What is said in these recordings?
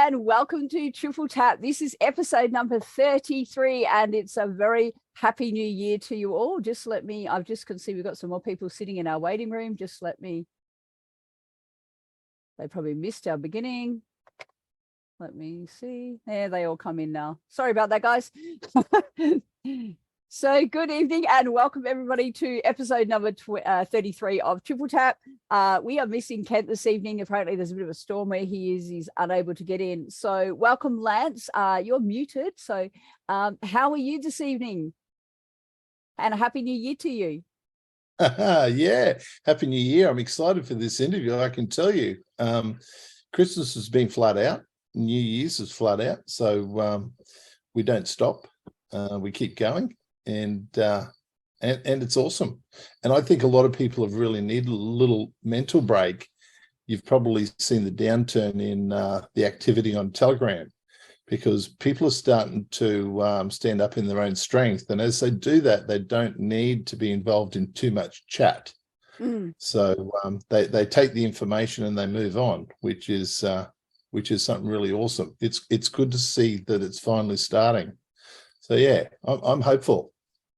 And welcome to Triple Tap. This is episode number 33, and it's a very happy new year to you all. Just let me, I've just can see we've got some more people sitting in our waiting room. Just let me, they probably missed our beginning. Let me see. There, they all come in now. Sorry about that, guys. So good evening and welcome everybody to episode number 33 of Triple Tap. We are missing Kent this evening. Apparently there's a bit of a storm where he is. He's unable to get in. So welcome, Lance. You're muted. So how are you this evening? And a happy new year to you. Yeah, happy new year. I'm excited for this interview. I can tell you, Christmas has been flat out. New Year's is flat out. So we don't stop. We keep going. And it's awesome. And I think a lot of people have really needed a little mental break. You've probably seen the downturn in the activity on Telegram because people are starting to stand up in their own strength. And as they do that, they don't need to be involved in too much chat. So they take the information and they move on, which is something really awesome. It's good to see that it's finally starting. So yeah, I'm hopeful.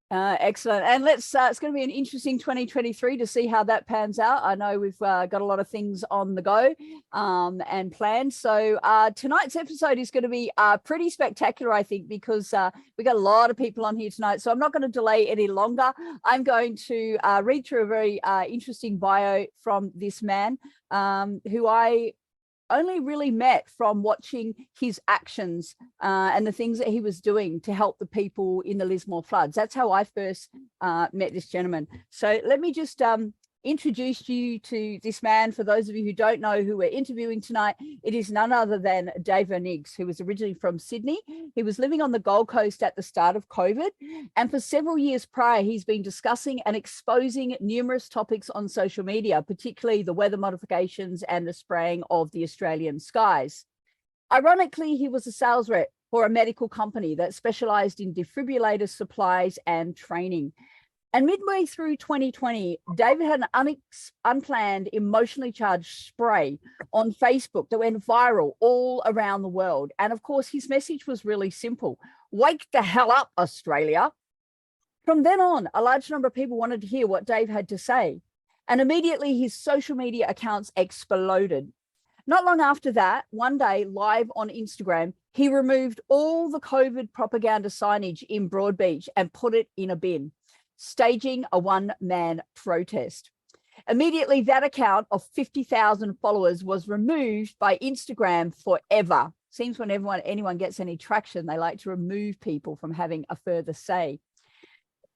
Excellent. And it's going to be an interesting 2023 to see how that pans out. I know we've got a lot of things on the go and planned. So tonight's episode is going to be pretty spectacular, I think, because we got a lot of people on here tonight. So I'm not going to delay any longer. I'm going to read through a very interesting bio from this man who I only really met from watching his actions and the things that he was doing to help the people in the Lismore floods. That's how I first met this gentleman. So let me just introduce you to this man. For those of you who don't know who we're interviewing tonight, it is none other than Dave Verniggs, who was originally from Sydney. He was living on the Gold Coast at the start of COVID. And for several years prior, he's been discussing and exposing numerous topics on social media, particularly the weather modifications and the spraying of the Australian skies. Ironically, he was a sales rep for a medical company that specialized in defibrillator supplies and training. And midway through 2020, David had an unplanned, emotionally charged spray on Facebook that went viral all around the world. And of course, his message was really simple. Wake the hell up, Australia. From then on, a large number of people wanted to hear what Dave had to say. And immediately his social media accounts exploded. Not long after that, one day, live on Instagram, he removed all the COVID propaganda signage in Broadbeach and put it in a bin, staging a one-man protest. Immediately, that account of 50,000 followers was removed by Instagram forever. Seems when anyone gets any traction, they like to remove people from having a further say.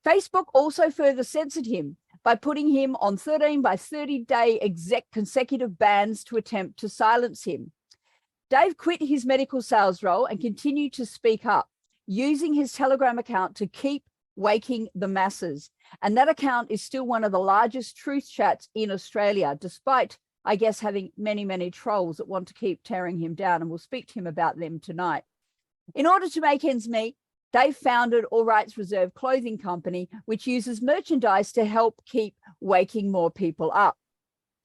Facebook also further censored him by putting him on 13 by 30-day consecutive bans to attempt to silence him. Dave quit his medical sales role and continued to speak up, using his Telegram account to keep waking the masses. And that account is still one of the largest truth chats in Australia, despite, I guess, having many, many trolls that want to keep tearing him down. And we'll speak to him about them tonight. In order to make ends meet, Dave founded All Rights Reserve Clothing Company, which uses merchandise to help keep waking more people up.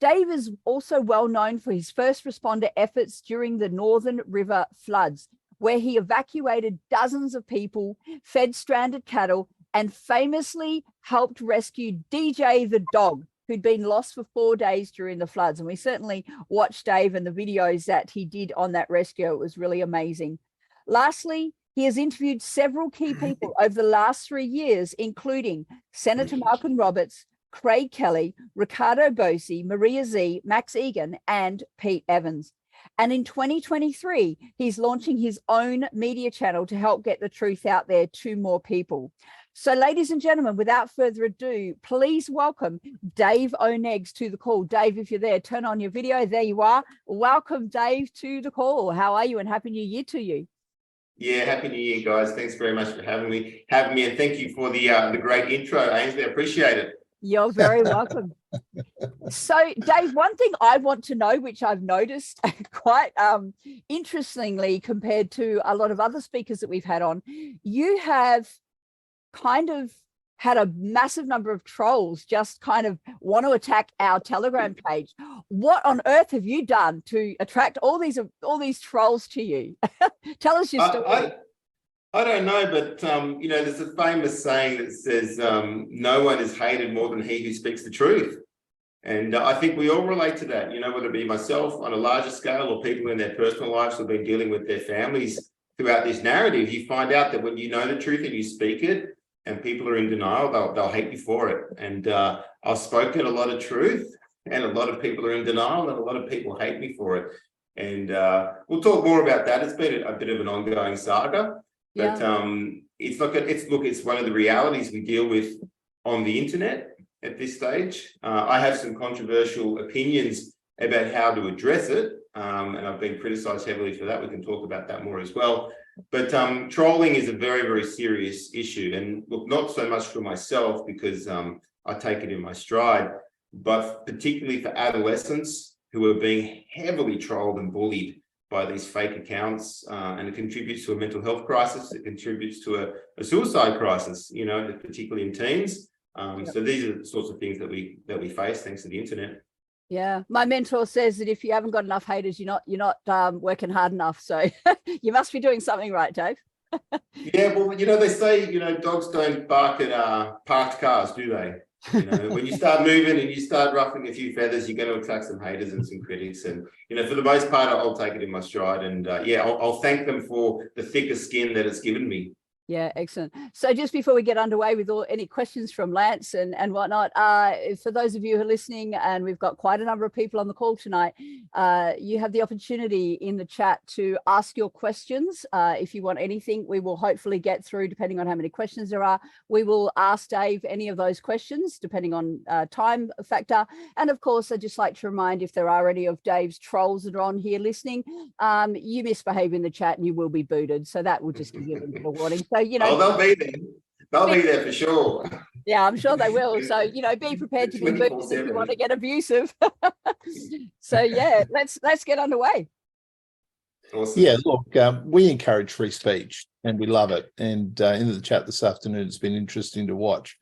Dave is also well known for his first responder efforts during the Northern River floods, where he evacuated dozens of people, fed stranded cattle, and famously helped rescue DJ the dog, who'd been lost for 4 days during the floods. And we certainly watched Dave and the videos that he did on that rescue. It was really amazing. Lastly, he has interviewed several key people over the last 3 years, including Senator Malcolm Roberts, Craig Kelly, Ricardo Bosi, Maria Z, Max Egan, and Pete Evans. And in 2023, he's launching his own media channel to help get the truth out there to more people. So ladies and gentlemen, without further ado, please welcome Dave Verniggs to the call. Dave, if you're there, turn on your video. There you are. Welcome, Dave, to the call. How are you and Happy New Year to you. Yeah, happy New Year, guys. Thanks very much for having me, and thank you for the great intro, Ainsley. I appreciate it. You're very welcome. So, Dave, one thing I want to know, which I've noticed quite interestingly compared to a lot of other speakers that we've had on, you have kind of had a massive number of trolls just kind of want to attack our Telegram page. What on earth have you done to attract all these trolls to you? Tell us your story. I don't know, but there's a famous saying that says, no one is hated more than he who speaks the truth. And I think we all relate to that, whether it be myself on a larger scale or people in their personal lives who've been dealing with their families throughout this narrative. You find out that when you know the truth and you speak it and people are in denial, they'll hate you for it. And I've spoken a lot of truth and a lot of people are in denial and a lot of people hate me for it. And we'll talk more about that. It's been a bit of an ongoing saga. But it's one of the realities we deal with on the internet at this stage. I have some controversial opinions about how to address it, and I've been criticised heavily for that. We can talk about that more as well. But trolling is a very, very serious issue, and look, not so much for myself because I take it in my stride, but particularly for adolescents who are being heavily trolled and bullied by these fake accounts, and it contributes to a mental health crisis. It contributes to a suicide crisis, particularly in teens. So these are the sorts of things that we face thanks to the internet. Yeah, my mentor says that if you haven't got enough haters, you're not working hard enough. So you must be doing something right, Dave. Yeah, well, they say dogs don't bark at parked cars, do they? When you start moving and you start ruffling a few feathers, you're going to attract some haters and some critics. And, for the most part, I'll take it in my stride. And I'll thank them for the thicker skin that it's given me. Yeah, excellent. So just before we get underway with any questions from Lance and whatnot, for those of you who are listening, and we've got quite a number of people on the call tonight, you have the opportunity in the chat to ask your questions. If you want anything, we will hopefully get through, depending on how many questions there are. We will ask Dave any of those questions, depending on time factor. And of course, I'd just like to remind, if there are any of Dave's trolls that are on here listening, you misbehave in the chat and you will be booted. So that will just give you a little bit of warning. So, they'll be there. They'll be there for sure. Yeah, I'm sure they will. So, be prepared to be booted if you want to get abusive. So, yeah, let's get underway. Awesome. Yeah, look, we encourage free speech and we love it. And in the chat this afternoon, it's been interesting to watch.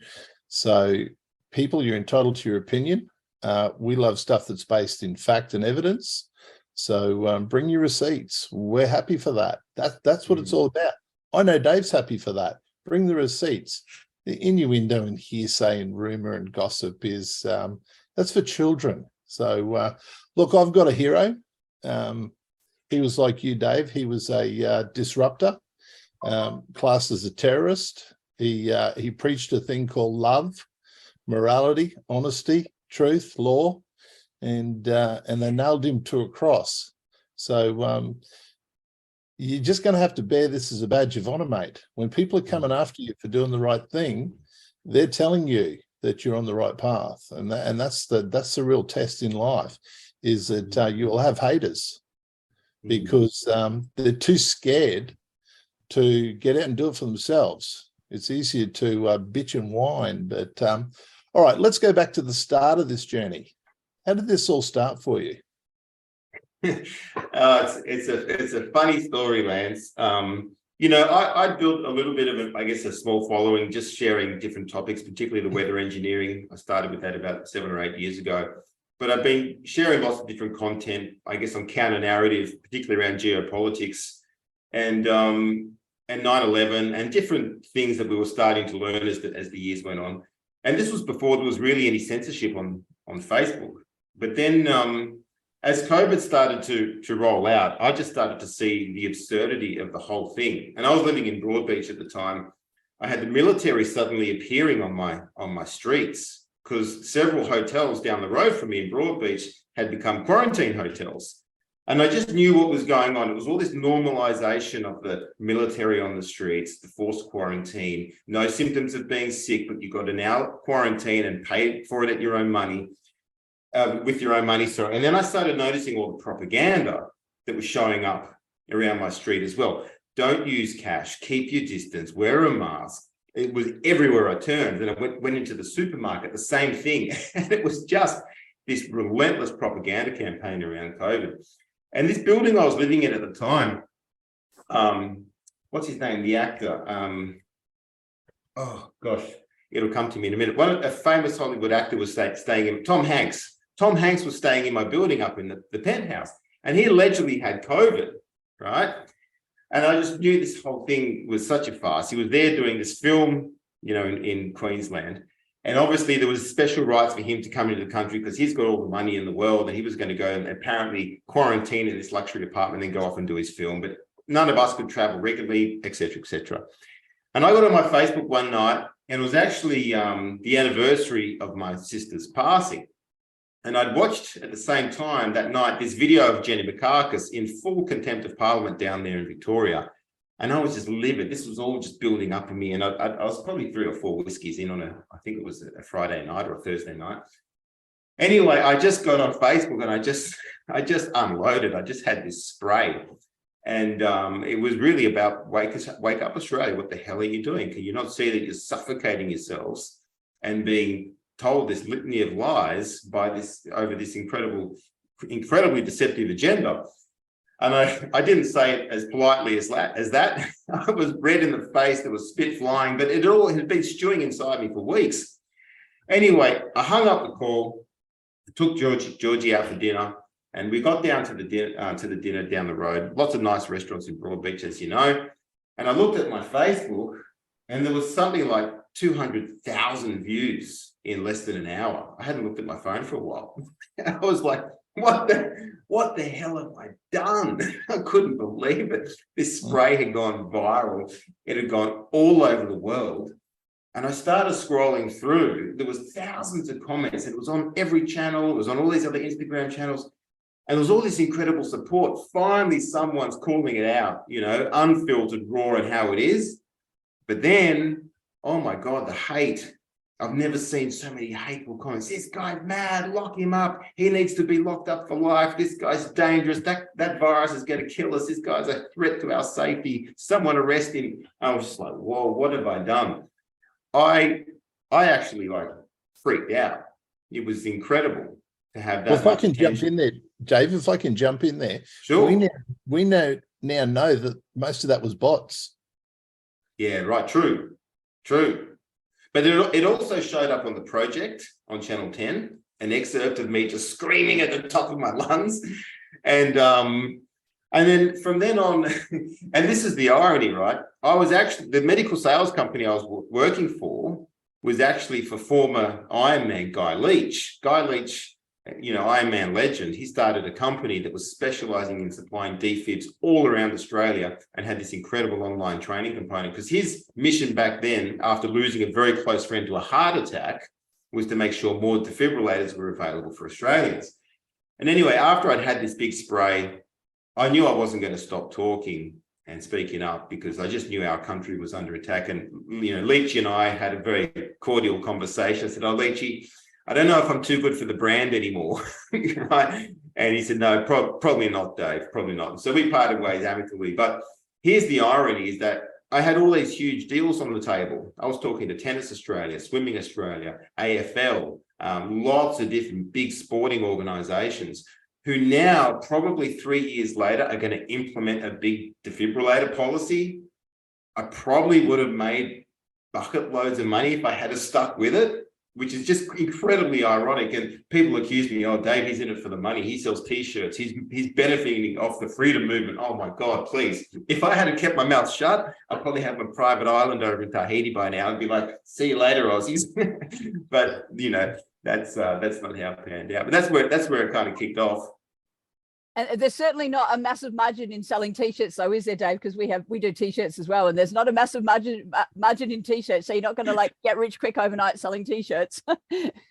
So, people, you're entitled to your opinion. We love stuff that's based in fact and evidence. So, bring your receipts. We're happy for that. That's what it's all about. I know Dave's happy for that. Bring the receipts. The innuendo and hearsay and rumor and gossip is that's for children. So look, I've got a hero. He was like you, Dave. He was a disruptor, classed as a terrorist. He preached a thing called love, morality, honesty, truth, law, and they nailed him to a cross. So you're just going to have to bear this as a badge of honor, mate. When people are coming after you for doing the right thing, they're telling you that you're on the right path, and that's the real test in life, is that you'll have haters because they're too scared to get out and do it for themselves. It's easier to bitch and whine. But all right, let's go back to the start of this journey. How did this all start for you? It's a funny story, Lance. I built a little bit of a small following, just sharing different topics, particularly the weather engineering. I started with that about 7 or 8 years ago, but I've been sharing lots of different content, on counter narrative, particularly around geopolitics and 9/11 and different things that we were starting to learn as the years went on. And this was before there was really any censorship on Facebook. But then as COVID started to roll out, I just started to see the absurdity of the whole thing. And I was living in Broadbeach at the time. I had the military suddenly appearing on my streets because several hotels down the road from me in Broadbeach had become quarantine hotels. And I just knew what was going on. It was all this normalization of the military on the streets, the forced quarantine, no symptoms of being sick, but you've got to now quarantine and pay for it at your own money. With your own money, sorry. And then I started noticing all the propaganda that was showing up around my street as well. don't use cash, keep your distance, wear a mask. It was everywhere I turned. And I went into the supermarket, the same thing. And it was just this relentless propaganda campaign around COVID. And this building I was living in at the time, what's his name? The actor. Oh gosh, it'll come to me in a minute. A famous Hollywood actor was staying in, Tom Hanks. Tom Hanks was staying in my building up in the penthouse, and he allegedly had COVID, right? And I just knew this whole thing was such a farce. He was there doing this film, in Queensland. And obviously there was special rights for him to come into the country because he's got all the money in the world, and he was going to go and apparently quarantine in this luxury apartment and then go off and do his film. But none of us could travel regularly, etc., etc. And I got on my Facebook one night, and it was actually the anniversary of my sister's passing. And I'd watched at the same time that night this video of Jenny Mikakis in full contempt of Parliament down there in Victoria. And I was just livid. This was all just building up in me. And I was probably 3 or 4 whiskeys in on I think it was a Friday night or a Thursday night. Anyway, I just got on Facebook and I just unloaded. I just had this spray. And it was really about wake up Australia. What the hell are you doing? Can you not see that you're suffocating yourselves and being told this litany of lies by over this incredibly deceptive agenda? And I didn't say it as politely as that. I was red in the face. There was spit flying, but it all had been stewing inside me for weeks. Anyway, I hung up the call, took Georgie out for dinner, and we got down to the dinner down the road. Lots of nice restaurants in Broadbeach, as you know. And I looked at my Facebook, and there was something like 200,000 views in less than an hour. I hadn't looked at my phone for a while. I was like, what the hell have I done? I couldn't believe it. This spray had gone viral. It had gone all over the world. And I started scrolling through. There was thousands of comments. It was on every channel. It was on all these other Instagram channels. And there was all this incredible support. Finally, someone's calling it out, unfiltered, raw, and how it is. But then, oh my God, the hate. I've never seen so many hateful comments. This guy's mad, lock him up. He needs to be locked up for life. This guy's dangerous. That virus is going to kill us. This guy's a threat to our safety. Someone arrest him. I was just like, whoa, what have I done? I actually freaked out. It was incredible to have that. Well, if I can jump in there, Dave, if I can jump in there. Sure. We now know that most of that was bots. Yeah, right. True. But it also showed up on the project on Channel 10, an excerpt of me just screaming at the top of my lungs. And then from then on, and this is the irony, right? I was actually, the medical sales company I was working for was actually for former Ironman Guy Leach. Guy Leach, Ironman legend, he started a company that was specializing in supplying defibs all around Australia and had this incredible online training component, because his mission back then, after losing a very close friend to a heart attack, was to make sure more defibrillators were available for Australians. And anyway, after I'd had this big spray, I knew I wasn't going to stop talking and speaking up, because I just knew our country was under attack. And, Leachy and I had a very cordial conversation. I said, oh, Leachy, I don't know if I'm too good for the brand anymore, right? And he said, no, probably not, Dave, probably not. So we parted ways amicably. But here's the irony, is that I had all these huge deals on the table. I was talking to Tennis Australia, Swimming Australia, AFL, lots of different big sporting organisations who now, probably 3 years later, are going to implement a big defibrillator policy. I probably would have made bucket loads of money if I had stuck with it, which is just incredibly ironic. And people accuse me, oh, Dave, he's in it for the money. He sells T-shirts. He's benefiting off the freedom movement. Oh, my God, please. If I had kept my mouth shut, I'd probably have a private island over in Tahiti by now and be like, see you later, Aussies. But, that's not how it panned out. But that's where it kind of kicked off. And there's certainly not a massive margin in selling T-shirts, though, is there, Dave? Because we do T-shirts as well, and there's not a massive margin in T-shirts, so you're not going to get rich quick overnight selling T-shirts.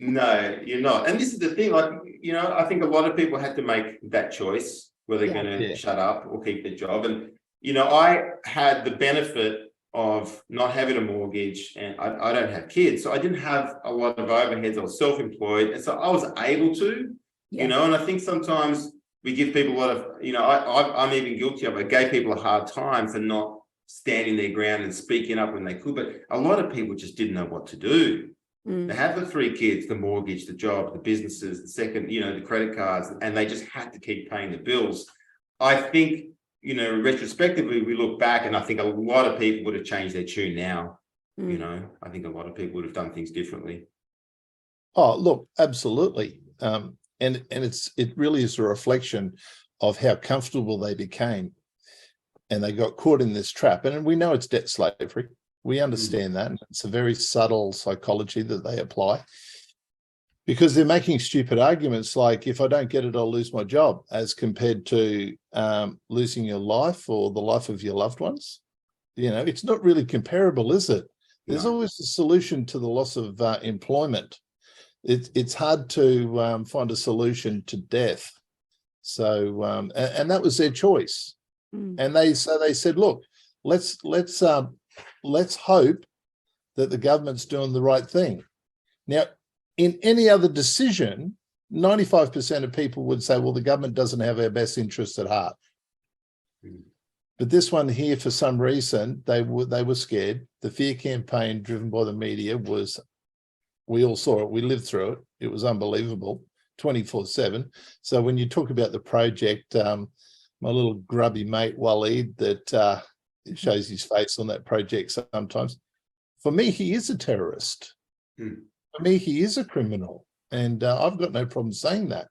No, you're not. And this is the thing, I think a lot of people had to make that choice whether they're going to shut up or keep their job. And I had the benefit of not having a mortgage, and I don't have kids, so I didn't have a lot of overheads. I was self-employed, and so I was able to, and I think sometimes we give people a lot of, I'm even guilty of it. I gave people a hard time for not standing their ground and speaking up when they could, but a lot of people just didn't know what to do. They have the 3 kids, the mortgage, the job, the businesses, the second, the credit cards, and they just had to keep paying the bills. I think, retrospectively, we look back and I think a lot of people would have changed their tune now. I think a lot of people would have done things differently. Oh, look, absolutely. And it really is a reflection of how comfortable they became, and they got caught in this trap. And we know it's debt slavery. We understand that. It's a very subtle psychology that they apply, because they're making stupid arguments like, if I don't get it, I'll lose my job, as compared to losing your life or the life of your loved ones. It's not really comparable, is it? There's always a solution to the loss of employment. It's hard to find a solution to death. So, and that was their choice. And they said, look, let's hope that the government's doing the right thing. Now, in any other decision, 95% of people would say, well, the government doesn't have our best interests at heart. But this one here, for some reason, they were scared. The fear campaign driven by the media was, we all saw it, we lived through it. It was unbelievable, 24/7. So when you talk about the project, my little grubby mate, Waleed, that shows his face on that project sometimes, for me, he is a terrorist. For me, he is a criminal. And I've got no problem saying that,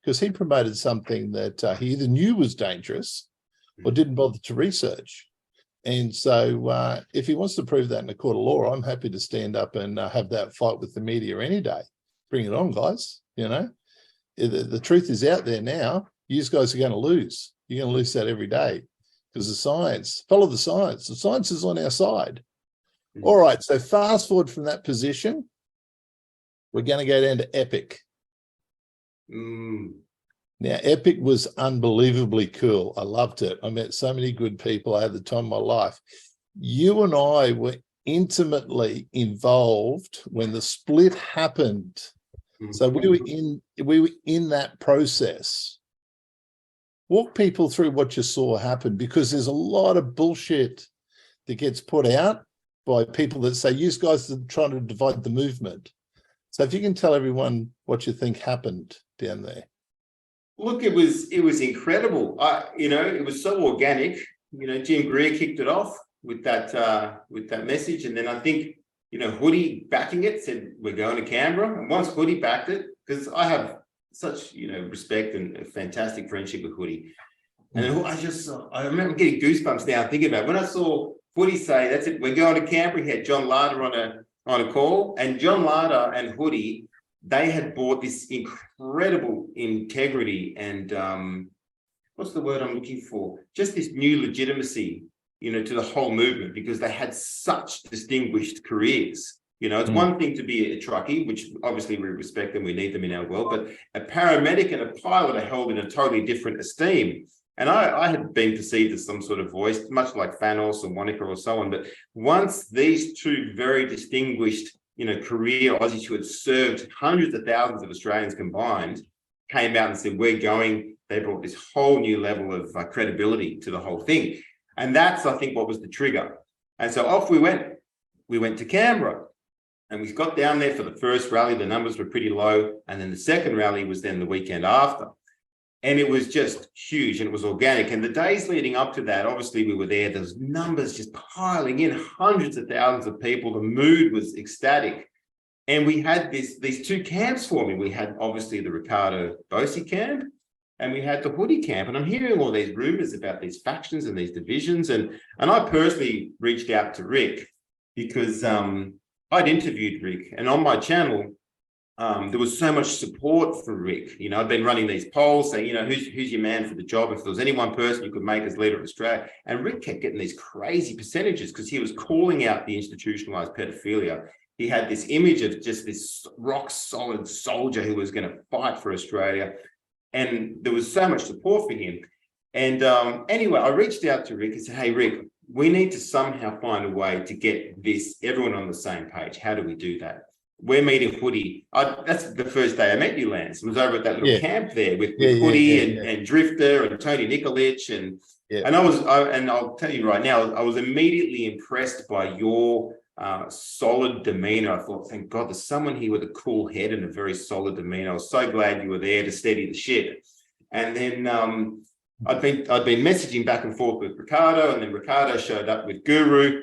because he promoted something that he either knew was dangerous or didn't bother to research. And so if he wants to prove that in a court of law, I'm happy to stand up and have that fight with the media any day. Bring it on, guys. The truth is out there now. You guys are going to lose. You're going to lose that every day, because the science, follow the science. The science is on our side. All right, so fast forward from that position, we're going to go down to Epic. Now, Epic was unbelievably cool. I loved it. I met so many good people. I had the time of my life. You and I were intimately involved when the split happened. So we were in that process. Walk people through what you saw happen, because there's a lot of bullshit that gets put out by people that say, you guys are trying to divide the movement. So if you can tell everyone what you think happened down there. Look, it was incredible. It was so organic. Jim Greer kicked it off with that message, and then I think Hoodie backing it said we're going to Canberra. And once Hoodie backed it, because I have such respect and a fantastic friendship with Hoodie, and I remember getting goosebumps now thinking about it. When I saw Hoodie say that's it, we're going to Canberra. He had John Larder on a call, and John Larder and Hoodie, they had brought this incredible integrity and what's the word I'm looking for? Just this new legitimacy, to the whole movement, because they had such distinguished careers. It's one thing to be a truckie, which obviously we respect and we need them in our world, but a paramedic and a pilot are held in a totally different esteem. And I had been perceived as some sort of voice, much like Thanos or Monica or so on. But once these two very distinguished career Aussies who had served hundreds of thousands of Australians combined came out and said, we're going, they brought this whole new level of credibility to the whole thing. And that's, I think, what was the trigger. And so off we went. We went to Canberra, and we got down there for the first rally. The numbers were pretty low. And then the second rally was then the weekend after. And it was just huge, and it was organic. And the days leading up to that, obviously we were there. There was numbers just piling in, hundreds of thousands of people. The mood was ecstatic. And we had these two camps forming. We had obviously the Ricardo Bosey camp, and we had the Hoodie camp. And I'm hearing all these rumors about these factions and these divisions. And I personally reached out to Rick because I'd interviewed Rick, and on my channel, there was so much support for Rick. I'd been running these polls saying, who's your man for the job? If there was any one person you could make as leader of Australia. And Rick kept getting these crazy percentages because he was calling out the institutionalized pedophilia. He had this image of just this rock solid soldier who was going to fight for Australia. And there was so much support for him. And anyway, I reached out to Rick and said, hey, Rick, we need to somehow find a way to get everyone on the same page. How do we do that? we're meeting Hoodie. That's the first day I met you, Lance. It was over at that little camp there with Yeah, Hoodie and Drifter and Tony Nikolic and I'll tell you right now, I was immediately impressed by your solid demeanor. I thought, thank God, there's someone here with a cool head and a very solid demeanor. I was so glad you were there to steady the ship. And then I'd been messaging back and forth with Ricardo, and then Ricardo showed up with Guru,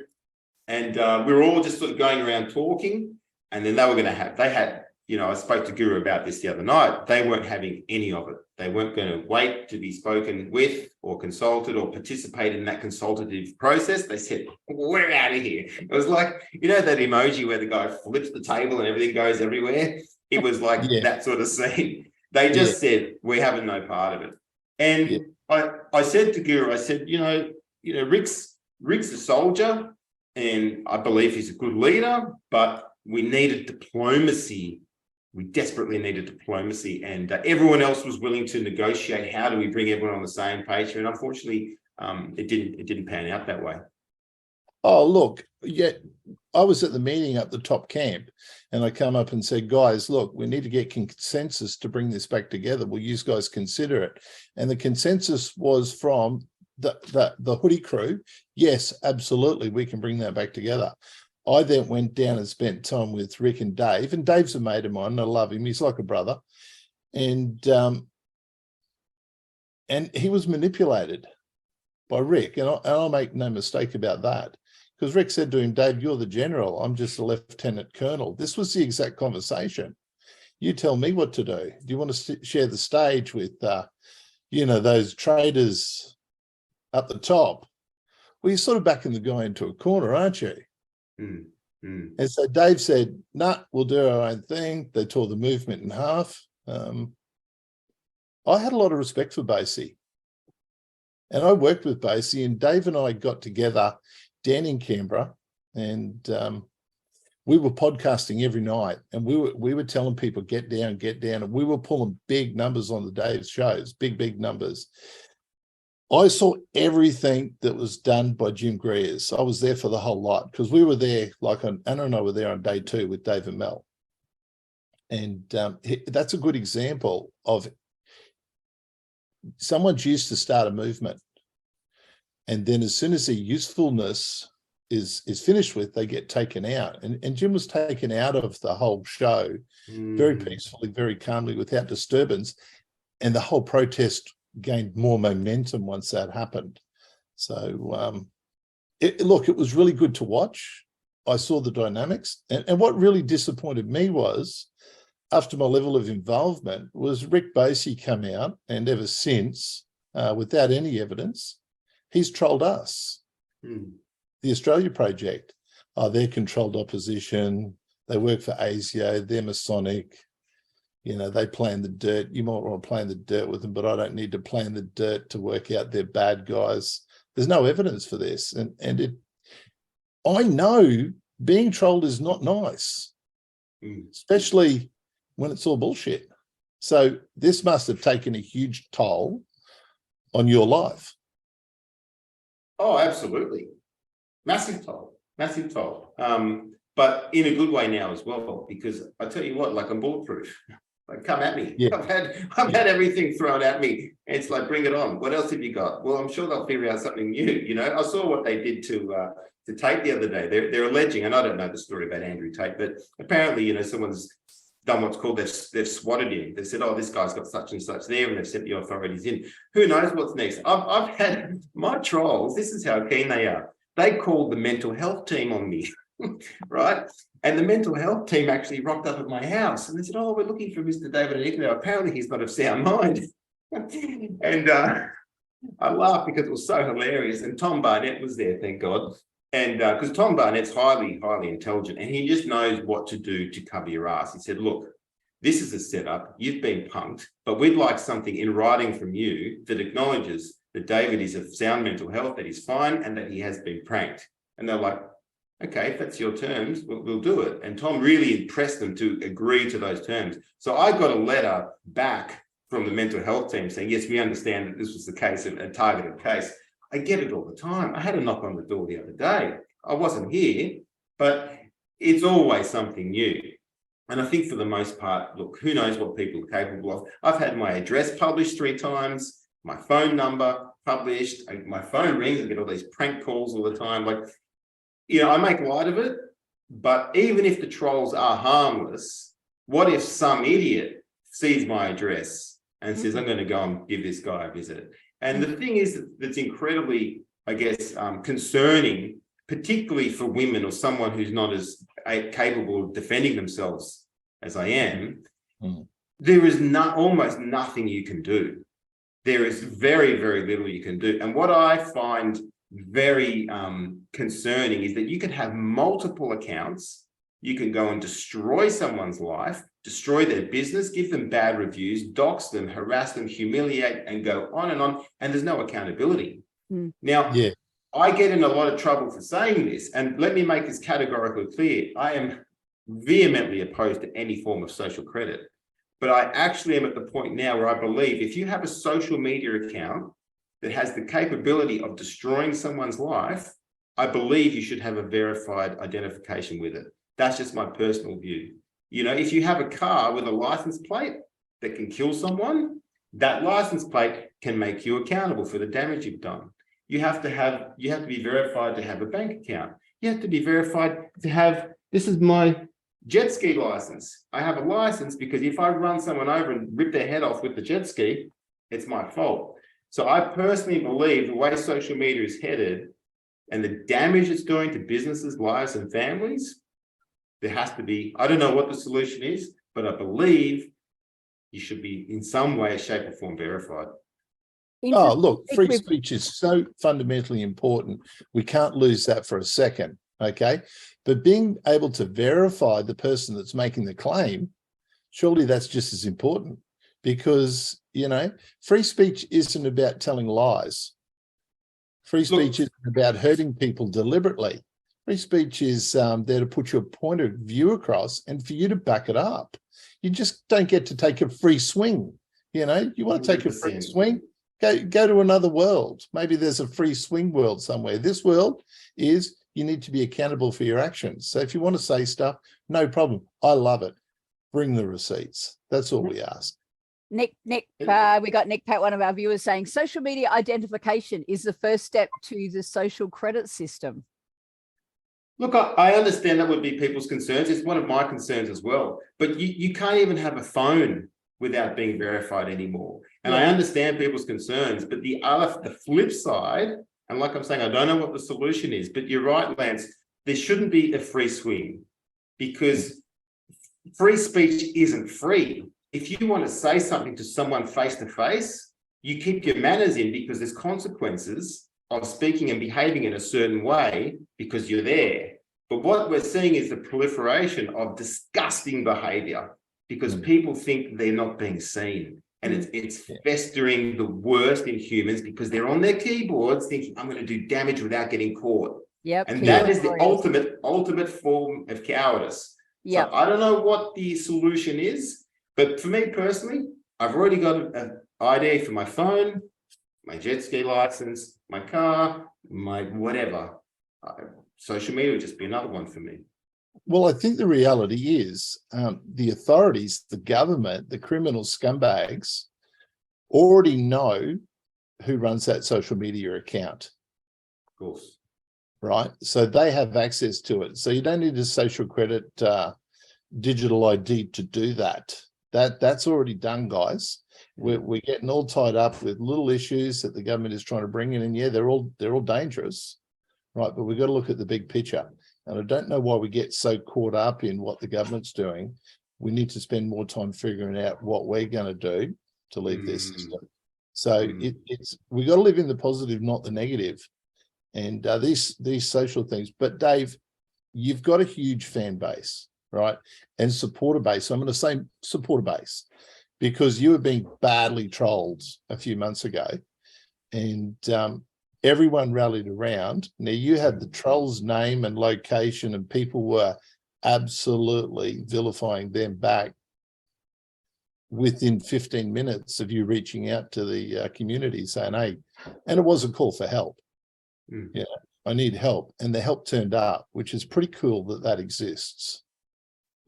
and we were all just sort of going around talking. And then I spoke to Guru about this the other night. They weren't having any of it. They weren't going to wait to be spoken with or consulted or participate in that consultative process. They said, we're out of here. It was like, that emoji where the guy flips the table and everything goes everywhere. It was like that sort of scene. They just said, we're having no part of it. And I said to Guru, I said, Rick's a soldier, and I believe he's a good leader, but we needed diplomacy. We desperately needed diplomacy, and everyone else was willing to negotiate. How do we bring everyone on the same page? And unfortunately, it didn't pan out that way. Oh, look, I was at the meeting at the top camp, and I come up and said, guys, look, we need to get consensus to bring this back together. Will you guys consider it? And the consensus was from the Hoodie crew. Yes, absolutely, we can bring that back together. I then went down and spent time with Rick and Dave, and Dave's a mate of mine. And I love him. He's like a brother. And he was manipulated by Rick. And I'll make no mistake about that. Because Rick said to him, Dave, you're the general. I'm just a lieutenant colonel. This was the exact conversation. You tell me what to do. Do you want to share the stage with, those traders up the top? Well, you're sort of backing the guy into a corner, aren't you? And so Dave said, nah, we'll do our own thing. They tore the movement in half. I had a lot of respect for Basie. And I worked with Basie, and Dave and I got together down in Canberra, and we were podcasting every night, and we were telling people, get down, and we were pulling big numbers on the Dave's shows, big numbers. I saw everything that was done by Jim Greers. I was there for the whole lot, because we were there, Anna and I were there on day 2 with Dave and Mel. And that's a good example of someone's used to start a movement. And then as soon as their usefulness is finished with, they get taken out. And Jim was taken out of the whole show very peacefully, very calmly, without disturbance. And the whole protest gained more momentum once that happened. So, it was really good to watch. I saw the dynamics. And what really disappointed me was, after my level of involvement, was Rick Basie come out, and ever since, without any evidence, he's trolled us. The Australia Project. They're controlled opposition. They work for ASIO. They're Masonic. They play in the dirt. You might want to play in the dirt with them, but I don't need to play in the dirt to work out they're bad guys. There's no evidence for this. I know being trolled is not nice, especially when it's all bullshit. So this must have taken a huge toll on your life. Oh, absolutely. Massive toll. But in a good way now as well, because I tell you what, I'm bulletproof. Come at me. Yeah. I've had everything thrown at me. It's like, bring it on. What else have you got? Well, I'm sure they'll figure out something new. I saw what they did to Tate the other day. They're alleging, and I don't know the story about Andrew Tate, but apparently, someone's done what's called, they've swatted him. They said, oh, this guy's got such and such there, and they've sent the authorities in. Who knows what's next? I've had my trolls. This is how keen they are. They called the mental health team on me. Right? And the mental health team actually rocked up at my house, and they said, oh, we're looking for Mr. David Anico. Apparently he's not of sound mind. And I laughed because it was so hilarious. And Tom Barnett was there, thank God. And because Tom Barnett's highly intelligent, and he just knows what to do to cover your ass. He said, look, this is a setup. You've been punked, but we'd like something in writing from you that acknowledges that David is of sound mental health, that he's fine, and that he has been pranked. And they're like, okay, if that's your terms, we'll do it. And Tom really impressed them to agree to those terms. So I got a letter back from the mental health team saying, yes, we understand that this was the case, a targeted case. I get it all the time. I had a knock on the door the other day. I wasn't here, but it's always something new. And I think for the most part, look, who knows what people are capable of. I've had my address published 3 times, my phone number published, my phone rings, and get all these prank calls all the time. Like, you know, I make light of it, but even if the trolls are harmless, what if some idiot sees my address and says, I'm going to go and give this guy a visit? And the thing is that's incredibly, I guess, concerning, particularly for women or someone who's not as capable of defending themselves as I am, there is almost nothing you can do. There is very, very little you can do. And what I find very concerning is that you can have multiple accounts. You can go and destroy someone's life, destroy their business, give them bad reviews, dox them, harass them, humiliate, and go on, and there's no accountability. Now, I get in a lot of trouble for saying this, and let me make this categorically clear. I am vehemently opposed to any form of social credit, but I actually am at the point now where I believe if you have a social media account that has the capability of destroying someone's life, I believe you should have a verified identification with it. That's just my personal view. You know, if you have a car with a license plate that can kill someone, that license plate can make you accountable for the damage you've done. You have to be verified to have a bank account. You have to be verified to have, this is my jet ski license. I have a license because if I run someone over and rip their head off with the jet ski, it's my fault. So I personally believe the way social media is headed and the damage it's doing to businesses, lives, and families, there has to be, I don't know what the solution is, but I believe you should be in some way, shape, or form verified. Oh, look, free speech is so fundamentally important. We can't lose that for a second, okay? But being able to verify the person that's making the claim, surely that's just as important, because, you know, free speech isn't about telling lies. Free speech isn't about hurting people deliberately. Free speech is there to put your point of view across and for you to back it up. You just don't get to take a free swing. You know, you want to take a free swing, go to another world. Maybe there's a free swing world somewhere. This world is you need to be accountable for your actions. So if you want to say stuff, no problem. I love it. Bring the receipts. That's all we ask. Nick, we got Nick Pat, one of our viewers, saying social media identification is the first step to the social credit system. Look, I understand that would be people's concerns. It's one of my concerns as well. But you can't even have a phone without being verified anymore. And I understand people's concerns, but the flip side, and like I'm saying, I don't know what the solution is, but you're right, Lance, there shouldn't be a free swing because free speech isn't free. If you want to say something to someone face to face, you keep your manners in because there's consequences of speaking and behaving in a certain way because you're there. But what we're seeing is the proliferation of disgusting behavior because people think they're not being seen. And it's festering the worst in humans because they're on their keyboards thinking, I'm going to do damage without getting caught. Yep. And that is the ultimate form of cowardice. Yep. So I don't know what the solution is, but for me personally, I've already got an ID for my phone, my jet ski license, my car, my whatever. Social media would just be another one for me. Well, I think the reality is the authorities, the government, the criminal scumbags already know who runs that social media account. Of course. Right. So they have access to it. So you don't need a social credit digital ID to do that. That's already done, guys. We're getting all tied up with little issues that the government is trying to bring in. And yeah, they're all dangerous. Right. But we've got to look at the big picture. And I don't know why we get so caught up in what the government's doing. We need to spend more time figuring out what we're going to do to leave this system. So we got to live in the positive, not the negative. And these social things. But Dave, you've got a huge fan base, right? And supporter base. So I'm going to say supporter base because you were being badly trolled a few months ago. And everyone rallied around. Now you had the troll's name and location and people were absolutely vilifying them back within 15 minutes of you reaching out to the community saying, hey, and it was a call for help. Yeah, I need help. And the help turned up, which is pretty cool that exists.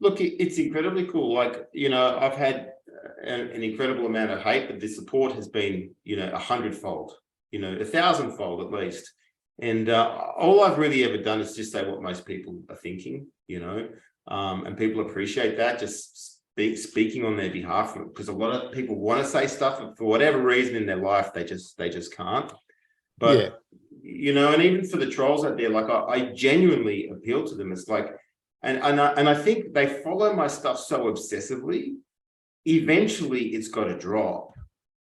Look, it's incredibly cool. Like, you know, I've had an incredible amount of hate, but the support has been, you know, 100-fold, you know, 1,000-fold at least. And all I've really ever done is just say what most people are thinking, you know, and people appreciate that, just speaking on their behalf, because a lot of people want to say stuff, and for whatever reason in their life, they just can't. But, Yeah. you know, and even for the trolls out there, like I genuinely appeal to them. It's like, and I think they follow my stuff so obsessively, eventually it's got to drop.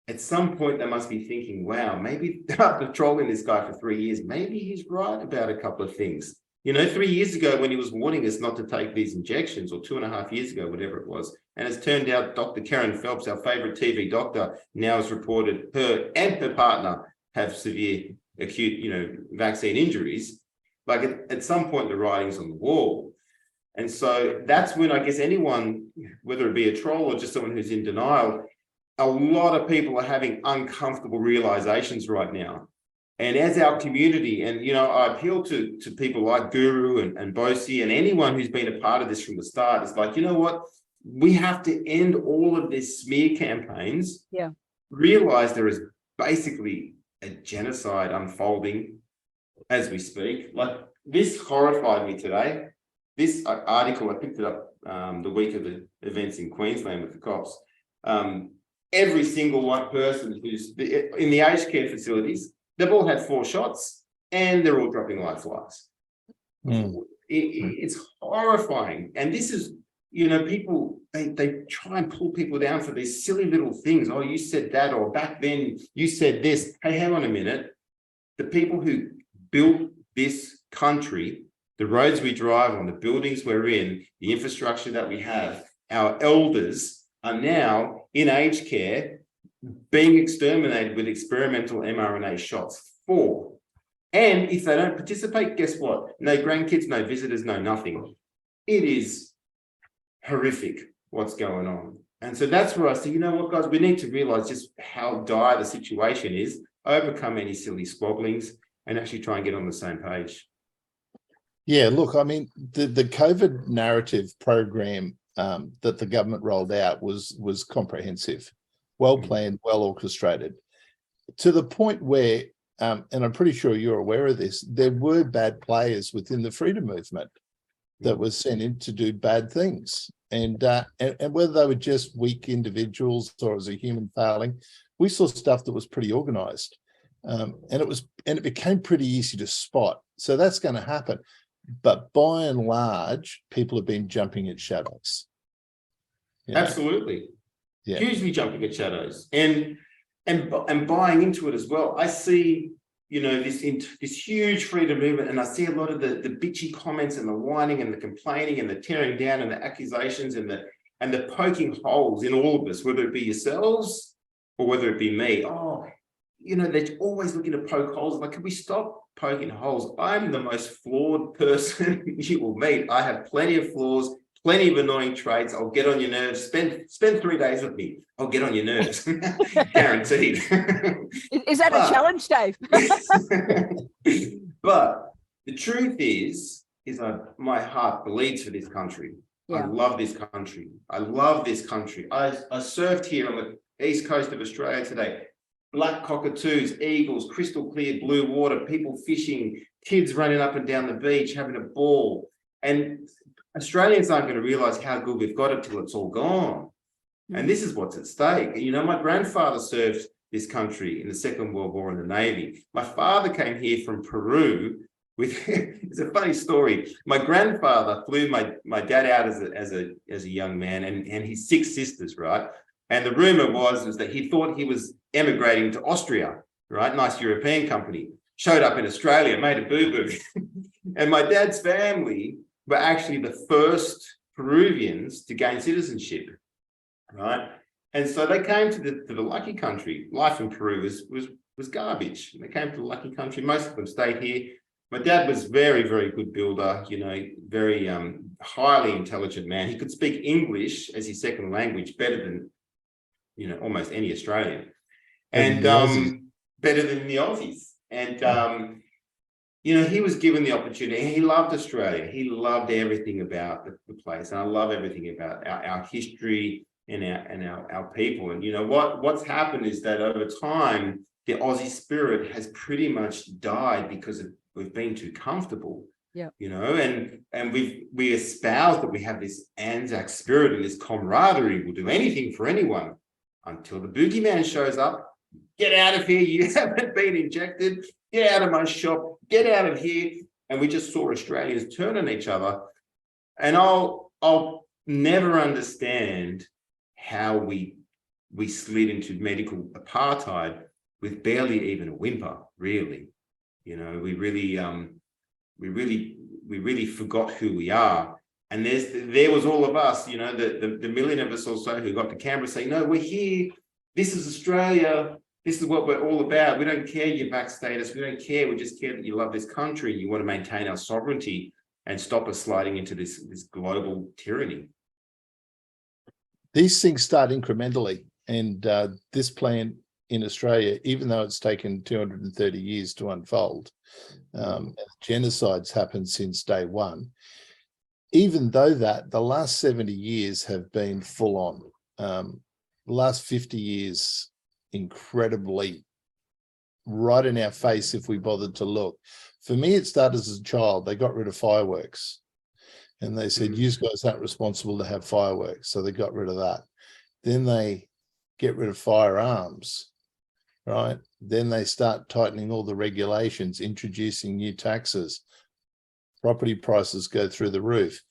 At some point, they must be thinking, wow, maybe after trolling this guy for 3 years, maybe he's right about a couple of things. You know, 3 years ago when he was warning us not to take these injections, or 2.5 years ago, whatever it was, and it's turned out Dr. Karen Phelps, our favorite TV doctor, now has reported her and her partner have severe acute, you know, vaccine injuries. Like at some point, the writing's on the wall. And so that's when I guess anyone, whether it be a troll or just someone who's in denial, a lot of people are having uncomfortable realizations right now. And as our community, and, you know, I appeal to people like Guru and Bosi and anyone who's been a part of this from the start. It's like, you know what? We have to end all of this smear campaigns. Yeah. Realize there is basically a genocide unfolding as we speak. Like, this horrified me today. This article, I picked it up the week of the events in Queensland with the cops. Every single one person who's in the aged care facilities, they've all had 4 shots and they're all dropping like flies. It's horrifying. And this is, you know, people, they try and pull people down for these silly little things. Oh, you said that, or back then you said this. Hey, hang on a minute. The people who built this country, the roads we drive on, the buildings we're in, the infrastructure that we have, our elders are now in aged care being exterminated with experimental mRNA shots. 4. And if they don't participate, guess what? No grandkids, no visitors, no nothing. It is horrific what's going on. And so that's where I say, you know what, guys, we need to realize just how dire the situation is, overcome any silly squabblings, and actually try and get on the same page. Yeah, look, I mean, the COVID narrative program that the government rolled out was comprehensive, well planned, well orchestrated, to the point where, and I'm pretty sure you're aware of this, there were bad players within the freedom movement that was sent in to do bad things. And whether they were just weak individuals or as a human failing, we saw stuff that was pretty organized. And it became pretty easy to spot. So that's going to happen. But by and large, people have been jumping at shadows. Absolutely. Yeah. Hugely jumping at shadows and buying into it as well. I see, you know, this huge freedom movement, and I see a lot of the bitchy comments and the whining and the complaining and the tearing down and the accusations and the poking holes in all of us, whether it be yourselves or whether it be me. Oh, you know, they're always looking to poke holes. Like, can we stop poking holes? I'm the most flawed person you will meet. I have plenty of flaws, plenty of annoying traits. I'll get on your nerves. Spend 3 days with me. I'll get on your nerves. Guaranteed. Is that a challenge, Dave? But the truth is my heart bleeds for this country. Yeah. I love this country. I love this country. I served here on the east coast of Australia today. Black cockatoos, eagles, crystal clear blue water, people fishing, kids running up and down the beach, having a ball. And Australians aren't going to realize how good we've got it till it's all gone. And this is what's at stake. You know, my grandfather served this country in the Second World War in the Navy. My father came here from Peru with, it's a funny story. My grandfather flew my dad out as a young man and his 6 sisters, right? And the rumor was that he thought he was emigrating to Austria, right? Nice European company. Showed up in Australia, made a boo-boo. And my dad's family were actually the first Peruvians to gain citizenship, right? And so they came to the lucky country. Life in Peru was garbage. They came to the lucky country. Most of them stayed here. My dad was very, very good builder, you know, very highly intelligent man. He could speak English as his second language better than, you know, almost any Australian. And better than the Aussies. And he was given the opportunity. He loved Australia. He loved everything about the place. And I love everything about our history and our people. And what's happened is that over time, the Aussie spirit has pretty much died because we've been too comfortable. Yeah. And we espouse that we have this Anzac spirit and this camaraderie. We'll do anything for anyone until the boogeyman shows up. Get out of here. You haven't been injected. Get out of my shop. Get out of here. And we just saw Australians turn on each other. And I'll never understand how we slid into medical apartheid with barely even a whimper, really. We really forgot who we are. And there was all of us, the million of us or so who got to Canberra saying, no, we're here. This is Australia. This is what we're all about. We don't care your back status. We don't care. We just care that you love this country and you want to maintain our sovereignty and stop us sliding into this global tyranny. These things start incrementally. And this plan in Australia, even though it's taken 230 years to unfold, genocides happened since day one. Even though that, the last 70 years have been full on. The last 50 years, incredibly right in our face if we bothered to look. For me, it started as a child. They got rid of fireworks. And they said, you guys aren't responsible to have fireworks. So they got rid of that. Then they get rid of firearms, right? Then they start tightening all the regulations, introducing new taxes. Property prices go through the roof.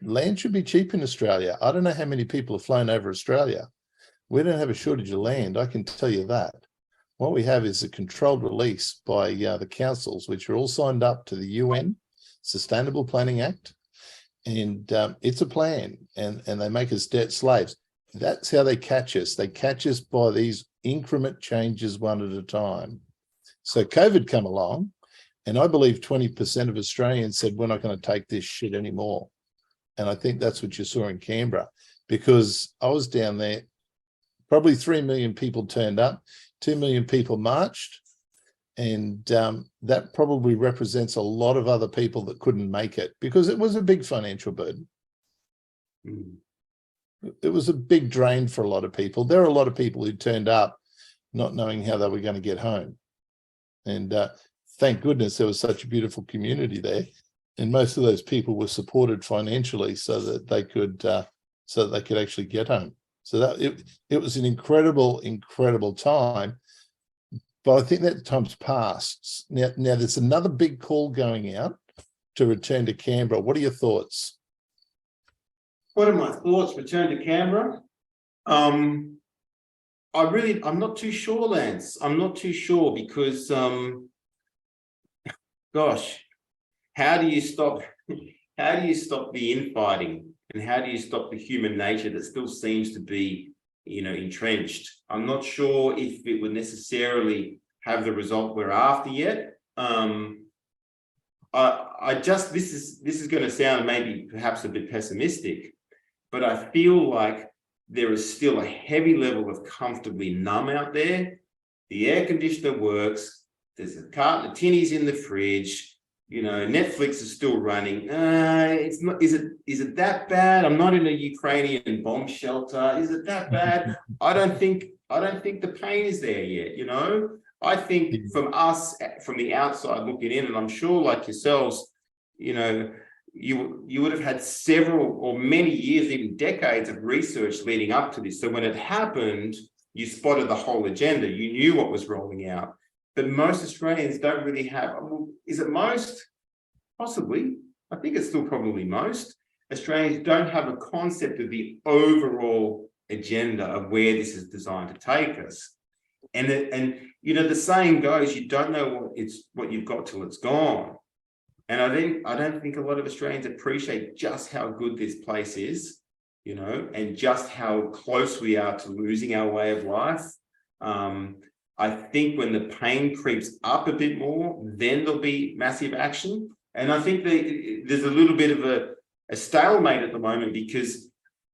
Land should be cheap in Australia. I don't know how many people have flown over Australia. We don't have a shortage of land, I can tell you that. What we have is a controlled release by the councils, which are all signed up to the UN Sustainable Planning Act. And it's a plan, and they make us debt slaves. That's how they catch us. They catch us by these increment changes one at a time. So COVID come along, and I believe 20% of Australians said, we're not going to take this shit anymore. And I think that's what you saw in Canberra, because I was down there, probably 3 million people turned up, 2 million people marched, and that probably represents a lot of other people that couldn't make it because it was a big financial burden. It was a big drain for a lot of people. There are a lot of people who turned up not knowing how they were going to get home. And thank goodness there was such a beautiful community there. And most of those people were supported financially so that they could actually get home. So that it was an incredible time. But I think that time's passed. Now there's another big call going out to return to Canberra. What are your thoughts? What are my thoughts? Return to Canberra? I'm not too sure, Lance. I'm not too sure because, gosh, how do you stop the infighting, and how do you stop the human nature that still seems to be, entrenched? I'm not sure if it would necessarily have the result we're after yet. This is going to sound maybe perhaps a bit pessimistic, but I feel like there is still a heavy level of comfortably numb out there. The air conditioner works. There's a carton of tinnies in the fridge. Netflix is still running. It's not. Is it that bad? I'm not in a Ukrainian bomb shelter. Is it that bad? I don't think the pain is there yet. I think from the outside looking in, and I'm sure like yourselves, you would have had several or many years, even decades of research leading up to this. So when it happened, you spotted the whole agenda. You knew what was rolling out. But most Australians don't really have. Is it most? Possibly. I think it's still probably most. Australians don't have a concept of the overall agenda of where this is designed to take us. And the saying goes, you don't know what you've got till it's gone. And I don't think a lot of Australians appreciate just how good this place is, and just how close we are to losing our way of life. I think when the pain creeps up a bit more, then there'll be massive action. And I think there's a little bit of a stalemate at the moment because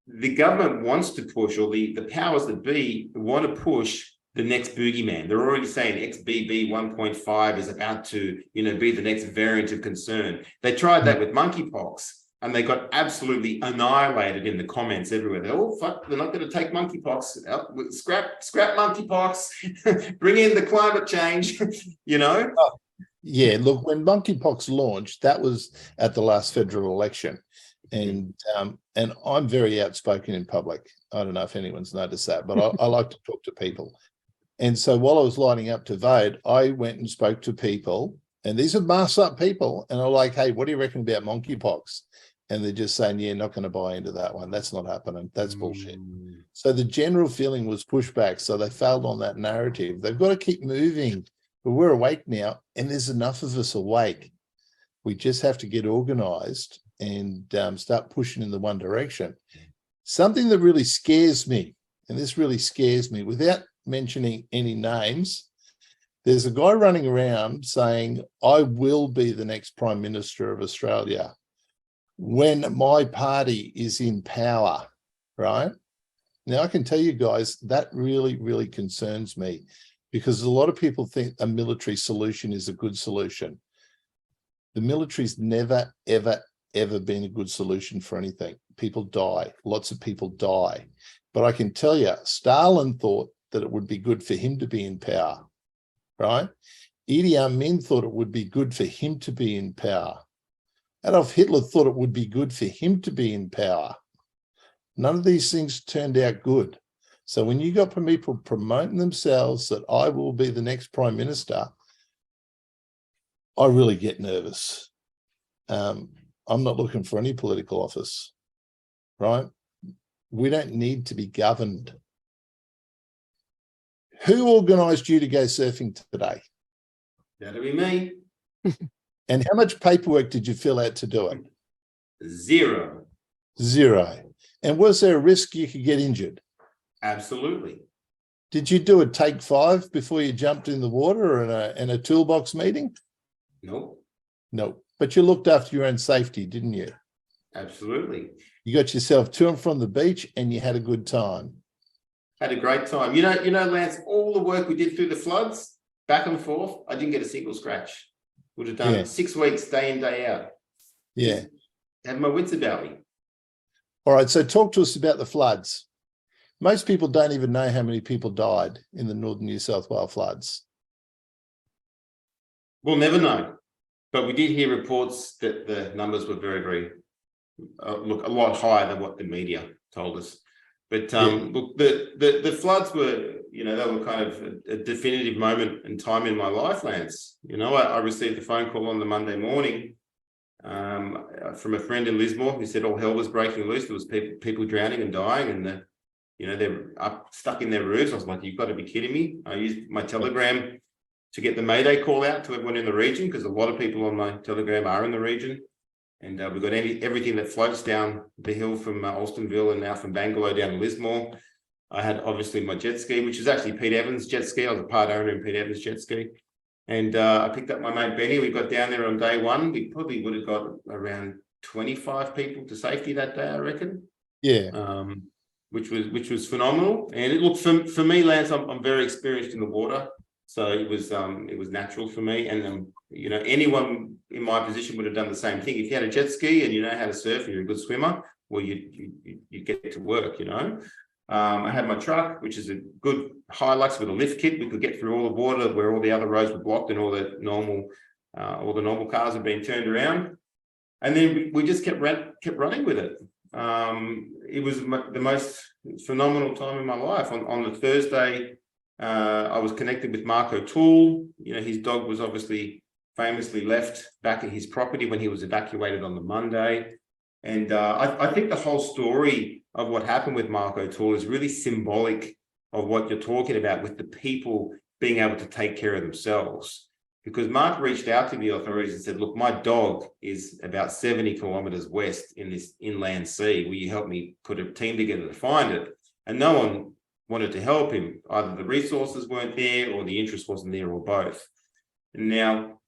the government wants to push, or the powers that be want to push the next boogeyman. They're already saying XBB 1.5 is about to, be the next variant of concern. They tried that with monkeypox, and they got absolutely annihilated in the comments everywhere. They're all fuck. They're not going to take monkeypox. Scrap monkeypox. Bring in the climate change. Yeah, look, when monkeypox launched, that was at the last federal election, and I'm very outspoken in public. I don't know if anyone's noticed that, but I like to talk to people. And so while I was lining up to vote, I went and spoke to people, and these are masked up people, and I'm like, hey, what do you reckon about monkeypox? And they're just saying, yeah, not going to buy into that one. That's not happening. That's bullshit. So the general feeling was pushback. So they failed on that narrative. They've got to keep moving. But we're awake now, and there's enough of us awake. We just have to get organized and start pushing in the one direction. Something that really scares me, and this really scares me, without mentioning any names, there's a guy running around saying, I will be the next Prime Minister of Australia when my party is in power, right? Now, I can tell you guys, that really, really concerns me, because a lot of people think a military solution is a good solution. The military's never, ever, ever been a good solution for anything. People die. Lots of people die. But I can tell you, Stalin thought that it would be good for him to be in power, right? Idi Amin thought it would be good for him to be in power. Adolf Hitler thought it would be good for him to be in power. None of these things turned out good. So when you got people promoting themselves that I will be the next Prime Minister, I really get nervous. I'm not looking for any political office, right? We don't need to be governed. Who organised you to go surfing today? That'll be me. And how much paperwork did you fill out to do it? Zero. And was there a risk you could get injured? Absolutely. Did you do a take 5 before you jumped in the water or in a toolbox meeting? Nope. No. But you looked after your own safety, didn't you? Absolutely. You got yourself to and from the beach and you had a good time. Had a great time. You know, Lance, all the work we did through the floods, back and forth, I didn't get a single scratch. Would have done 6 weeks, day in, day out. Yeah. Had my wits about me. All right. So talk to us about the floods. Most people don't even know how many people died in the northern New South Wales floods. We'll never know. But we did hear reports that the numbers were very, very, look, a lot higher than what the media told us. But look, the floods were, they were kind of a definitive moment in time in my life, Lance. I received a phone call on the Monday morning from a friend in Lismore who said all hell was breaking loose. There was people drowning and dying, and they're up stuck in their roofs. I was like, you've got to be kidding me. I used my Telegram to get the Mayday call out to everyone in the region, because a lot of people on my Telegram are in the region. And we've got everything that floats down the hill from Alstonville and now from Bangalore down to Lismore. I had obviously my jet ski, which is actually Pete Evans' jet ski. I was a part owner in Pete Evans' jet ski. And I picked up my mate Benny. We got down there on day one. We probably would have got around 25 people to safety that day, I reckon. Yeah. Which was phenomenal. And it looked for me, Lance, I'm very experienced in the water. So it was natural for me. And anyone in my position would have done the same thing. If you had a jet ski and you know how to surf and you're a good swimmer, well, you get to work, I had my truck, which is a good Hilux with a lift kit. We could get through all the water where all the other roads were blocked and all the normal cars had been turned around. And then we just kept running with it. It was the most phenomenal time in my life. On the Thursday, I was connected with Mark O'Toole. His dog was obviously famously left back at his property when he was evacuated on the Monday. And I think the whole story of what happened with Mark O'Toole is really symbolic of what you're talking about with the people being able to take care of themselves. Because Mark reached out to the authorities and said, look, my dog is about 70 kilometers west in this inland sea. Will you help me put a team together to find it? And no one wanted to help him. Either the resources weren't there or the interest wasn't there, or both. And now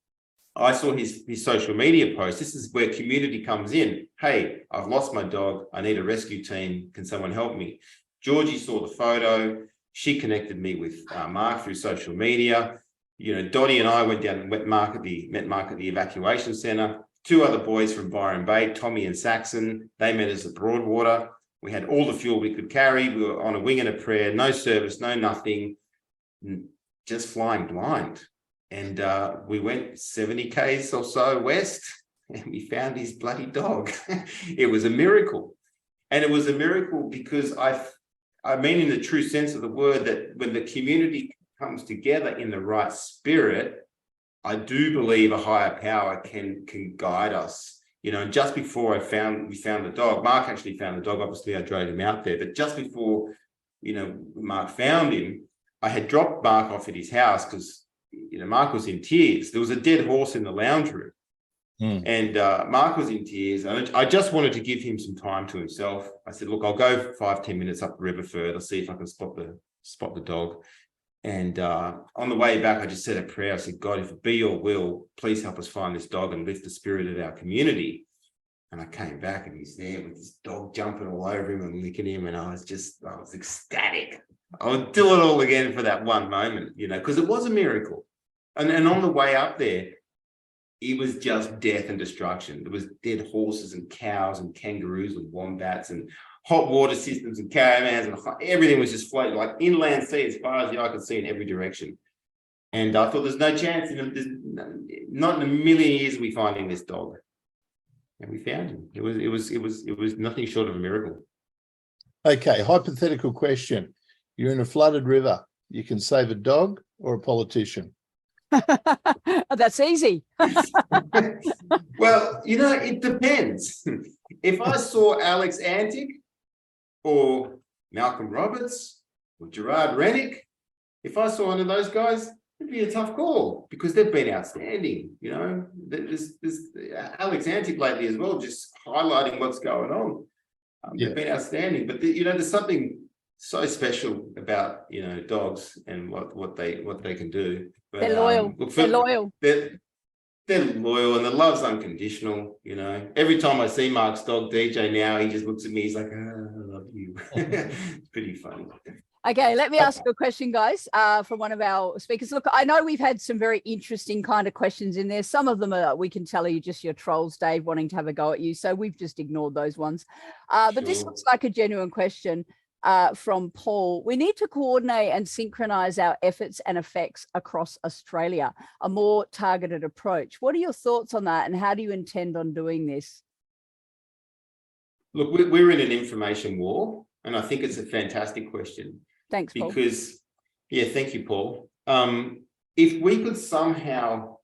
I saw his social media post. This is where community comes in. Hey, I've lost my dog. I need a rescue team. Can someone help me? Georgie saw the photo. She connected me with Mark through social media. You know, Dottie and I went down and met Mark at the evacuation centre. 2 other boys from Byron Bay, Tommy and Saxon, they met us at Broadwater. We had all the fuel we could carry. We were on a wing and a prayer, no service, no nothing, just flying blind. And we went 70 Ks or so west, and we found his bloody dog. It was a miracle. And it was a miracle because I mean in the true sense of the word, that when the community comes together in the right spirit, I do believe a higher power can guide us. You know, just before we found the dog, Mark actually found the dog. Obviously, I drove him out there. But just before, you know, Mark found him, I had dropped Mark off at his house because, you know, Mark was in tears. There was a dead horse in the lounge room. And Mark was in tears. And I just wanted to give him some time to himself. I said, look, I'll go 5-10 minutes up the river further, see if I can spot the dog. And on the way back, I just said a prayer. I said, God, if it be your will, please help us find this dog and lift the spirit of our community. And I came back and he's there with this dog jumping all over him and licking him. And I was ecstatic. I would do it all again for that one moment, you know, because it was a miracle. And on the way up there, it was just death and destruction. There was dead horses and cows and kangaroos and wombats and hot water systems and caravans, and everything was just floating like inland sea as far as the eye could see in every direction. And I thought, there's no chance, not in a million years we finding this dog. And we found him. It was nothing short of a miracle. Okay, hypothetical question. You're in a flooded river. You can save a dog or a politician? That's easy. Well, you know, it depends. If I saw Alex Antic or Malcolm Roberts or Gerard Rennick, if I saw one of those guys, it'd be a tough call because they've been outstanding. You know, there's Alex Antic lately as well, just highlighting what's going on. They've been outstanding, but you know, there's something so special about, you know, dogs and what they can do. But, they're loyal. They're loyal. They're loyal and the love's unconditional. You know, every time I see Mark's dog DJ now, he just looks at me. He's like, oh, I love you. It's pretty funny. Okay, let me ask you a question, guys, from one of our speakers. Look, I know we've had some very interesting kind of questions in there. Some of them are, we can tell you, just your trolls, Dave, wanting to have a go at you. So we've just ignored those ones. But this looks like a genuine question from Paul. We need to coordinate and synchronize our efforts and effects across Australia, a more targeted approach. What are your thoughts on that, and how do you intend on doing this? Look, we're in an information war, and I think it's a fantastic question. Thanks, Paul. Because, yeah, thank you, Paul. If we could somehow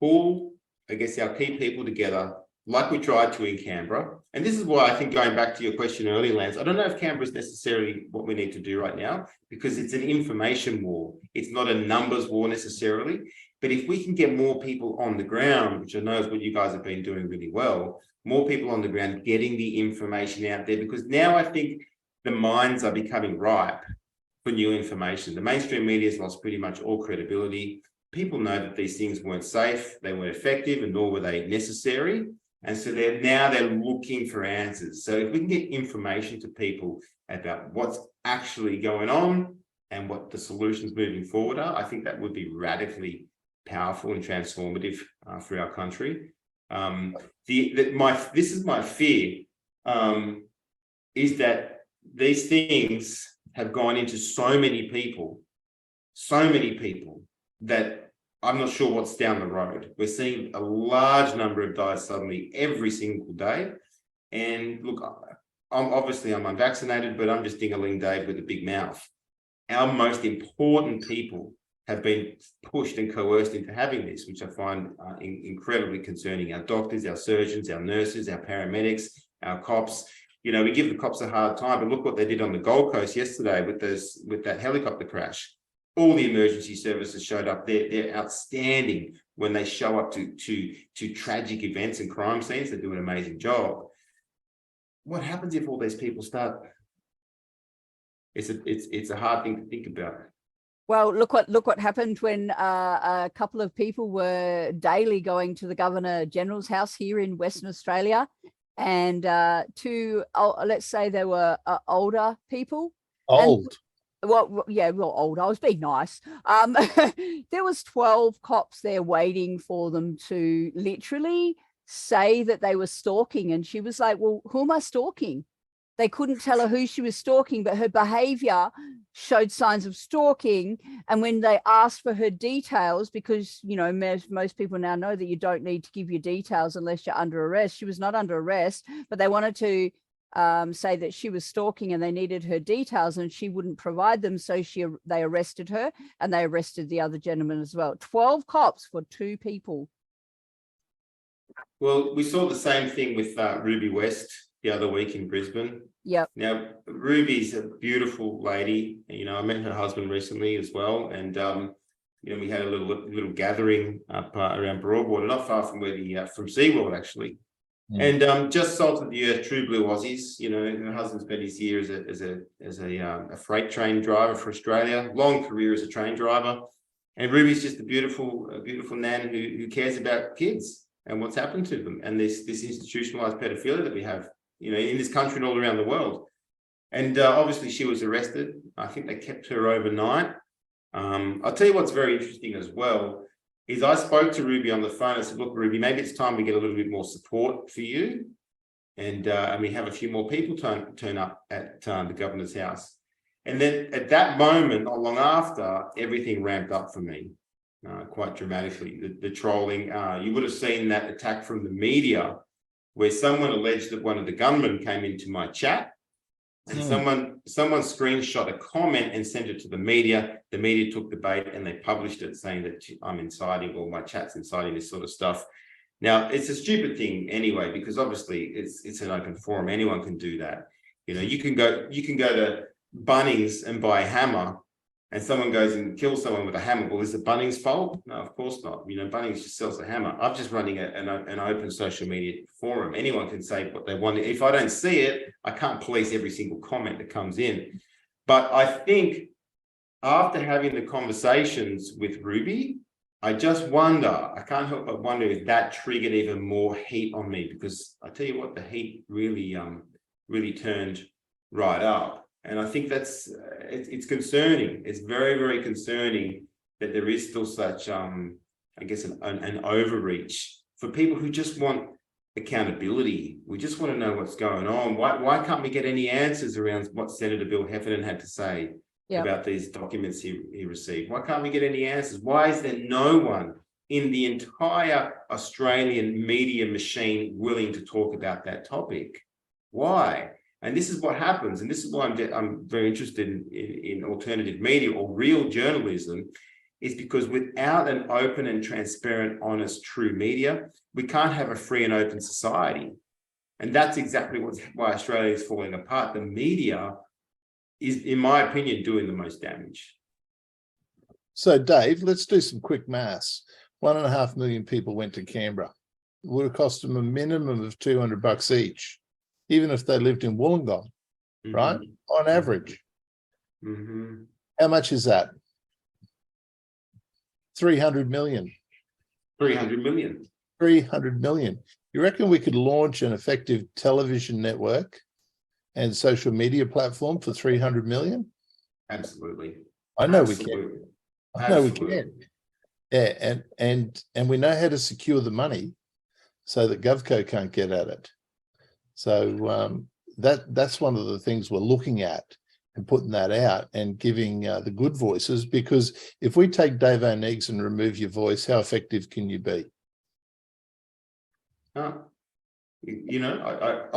pull, I guess, our key people together, like we tried to in Canberra, and this is why I think, going back to your question earlier, Lance, I don't know if Canberra is necessarily what we need to do right now, because it's an information war. It's not a numbers war necessarily, but if we can get more people on the ground, which I know is what you guys have been doing really well, more people on the ground getting the information out there, because now I think the minds are becoming ripe for new information. The mainstream media has lost pretty much all credibility. People know that these things weren't safe, they weren't effective, and nor were they necessary. And so they're looking for answers. So if we can get information to people about what's actually going on and what the solutions moving forward are, I think that would be radically powerful and transformative for our country. This is my fear, is that these things have gone into so many people that I'm not sure what's down the road. We're seeing a large number of dies suddenly every single day. And look, I'm unvaccinated, but I'm just Ding-a-ling Dave with a big mouth. Our most important people have been pushed and coerced into having this, which I find incredibly concerning. Our doctors, our surgeons, our nurses, our paramedics, our cops. You know, we give the cops a hard time, but look what they did on the Gold Coast yesterday with that helicopter crash. All the emergency services showed up. They're outstanding when they show up to tragic events and crime scenes. They do an amazing job. What happens if all these people start? It's a hard thing to think about. Well, look what happened when a couple of people were daily going to the Governor General's house here in Western Australia, and let's say they were older people. Old. old. I was being nice. There was 12 cops there waiting for them to literally say that they were stalking. And she was like, well, who am I stalking? They couldn't tell her who she was stalking, but her behavior showed signs of stalking. And when they asked for her details, because, you know, most people now know that you don't need to give your details unless you're under arrest. She was not under arrest, but they wanted to say that she was stalking and they needed her details and she wouldn't provide them. So they arrested her and they arrested the other gentleman as well. 12 cops for 2 people. Well, we saw the same thing with Ruby West the other week in Brisbane. Yep. Now, Ruby's a beautiful lady. You know, I met her husband recently as well. And, you know, we had a little gathering up around Broadwater, not far from where from SeaWorld, actually. And just salt of the earth, true blue Aussies. You know, her husband spent his year as a freight train driver for Australia, long career as a train driver. And Ruby's just a beautiful nan who cares about kids and what's happened to them, and this institutionalized pedophilia that we have, you know, in this country and all around the world. And obviously she was arrested. I think they kept her overnight. I'll tell you what's very interesting as well is I spoke to Ruby on the phone. I said, look, Ruby, maybe it's time we get a little bit more support for you. And we have a few more people turn up at the governor's house. And then at that moment, not long after, everything ramped up for me quite dramatically. The trolling, you would have seen that attack from the media where someone alleged that one of the gunmen came into my chat and someone screenshot a comment and sent it to the media. The media took the bait and they published it saying that I'm inciting, or my chat's inciting this sort of stuff. Now, it's a stupid thing anyway, because obviously it's an open forum. Anyone can do that. You know, you can go to Bunnings and buy a hammer and someone goes and kills someone with a hammer. Well, is it Bunnings' fault? No, of course not. You know, Bunnings just sells a hammer. I'm just running an open social media forum. Anyone can say what they want. If I don't see it, I can't police every single comment that comes in. But I think after having the conversations with Ruby, I just wonder, I can't help but wonder if that triggered even more heat on me, because I tell you what, the heat really turned right up. And I think it's concerning. It's very, very concerning that there is still such, I guess, an overreach for people who just want accountability. We just want to know what's going on. Why can't we get any answers around what Senator Bill Heffernan had to say about these documents he received? Why can't we get any answers? Why is there no one in the entire Australian media machine willing to talk about that topic? Why? And this is what happens, and this is why I'm very interested in alternative media or real journalism, is because without an open and transparent, honest, true media, we can't have a free and open society. And that's exactly why Australia is falling apart. The media is, in my opinion, doing the most damage. So, Dave, let's do some quick maths. 1.5 million people went to Canberra. It would have cost them a minimum of $200 each, even if they lived in Wollongong, right? On average. How much is that? 300 million. 300 million. 300 million. You reckon we could launch an effective television network and social media platform for 300 million? Absolutely. I know we can. I know we can. Yeah, and we know how to secure the money so that GovCo can't get at it. So that's one of the things we're looking at and putting that out and giving the good voices, because if we take Dave O'Negs and remove your voice, how effective can you be? You know,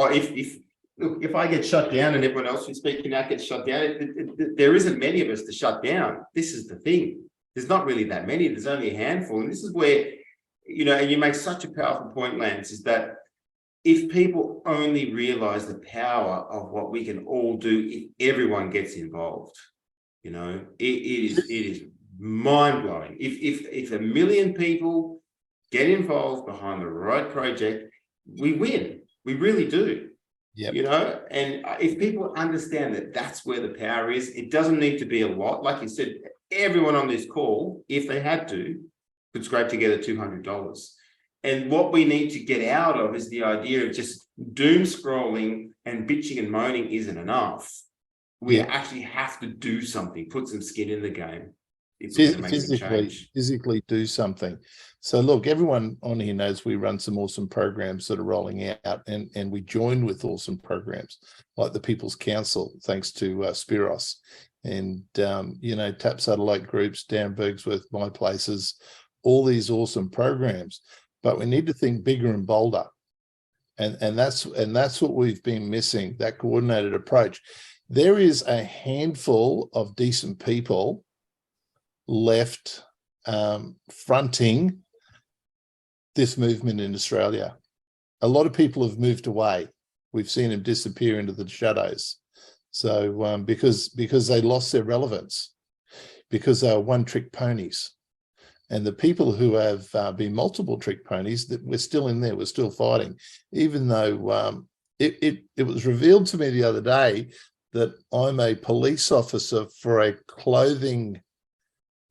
if I get shut down and everyone else who's speaking out gets shut down, there isn't many of us to shut down. This is the thing. There's not really that many. There's only a handful. And this is where, you know, and you make such a powerful point, Lance, is that if people only realize the power of what we can all do if everyone gets involved, you know, it is mind-blowing. If 1 million people get involved behind the right project, we win. We really do. Yep. You know, and if people understand that that's where the power is, it doesn't need to be a lot. Like you said, everyone on this call, if they had to, could scrape together $200. And what we need to get out of is the idea of just doom scrolling and bitching and moaning isn't enough. We Yeah. actually have to do something, put some skin in the game if we're going to make some change. Physically do something. So look, everyone on here knows we run some awesome programs that are rolling out, and we join with awesome programs like the People's Council, thanks to Spiros, and Tap Satellite Groups, Dan Bergsworth, My Places, all these awesome programs. But we need to think bigger and bolder, and that's what we've been missing, that coordinated approach. There is a handful of decent people left fronting this movement in Australia. A lot of people have moved away. We've seen them disappear into the shadows. So because they lost their relevance, because they were one-trick ponies. And the people who have been multiple trick ponies, that we're still in there, we're still fighting, even though it was revealed to me the other day that I'm a police officer for a clothing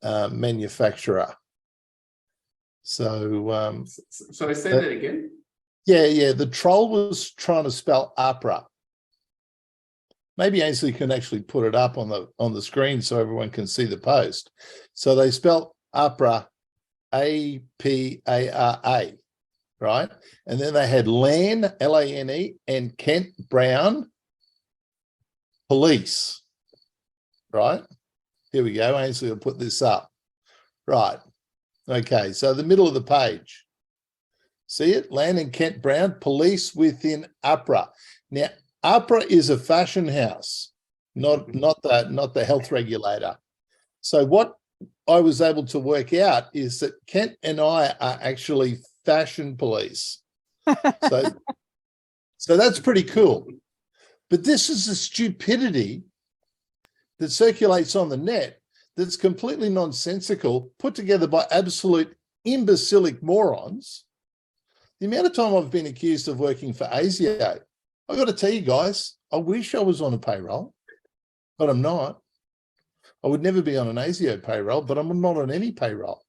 manufacturer. So so I said that again. Yeah. The troll was trying to spell opera. Maybe Ainsley can actually put it up on the screen so everyone can see the post. So they spelled opera, APARA, right? And then they had Lane, LANE, and Kent Brown, police, right? Here we go. Ainsley will put this up. Right. Okay. So the middle of the page. See it? Land and Kent Brown, police within APRA. Now, APRA is a fashion house, not the health regulator. So what I was able to work out is that Kent and I are actually fashion police. So that's pretty cool. But this is a stupidity that circulates on the net that's completely nonsensical, put together by absolute imbecilic morons. The amount of time I've been accused of working for ASIO, I've got to tell you guys, I wish I was on a payroll, but I'm not. I would never be on an ASIO payroll, but I'm not on any payroll.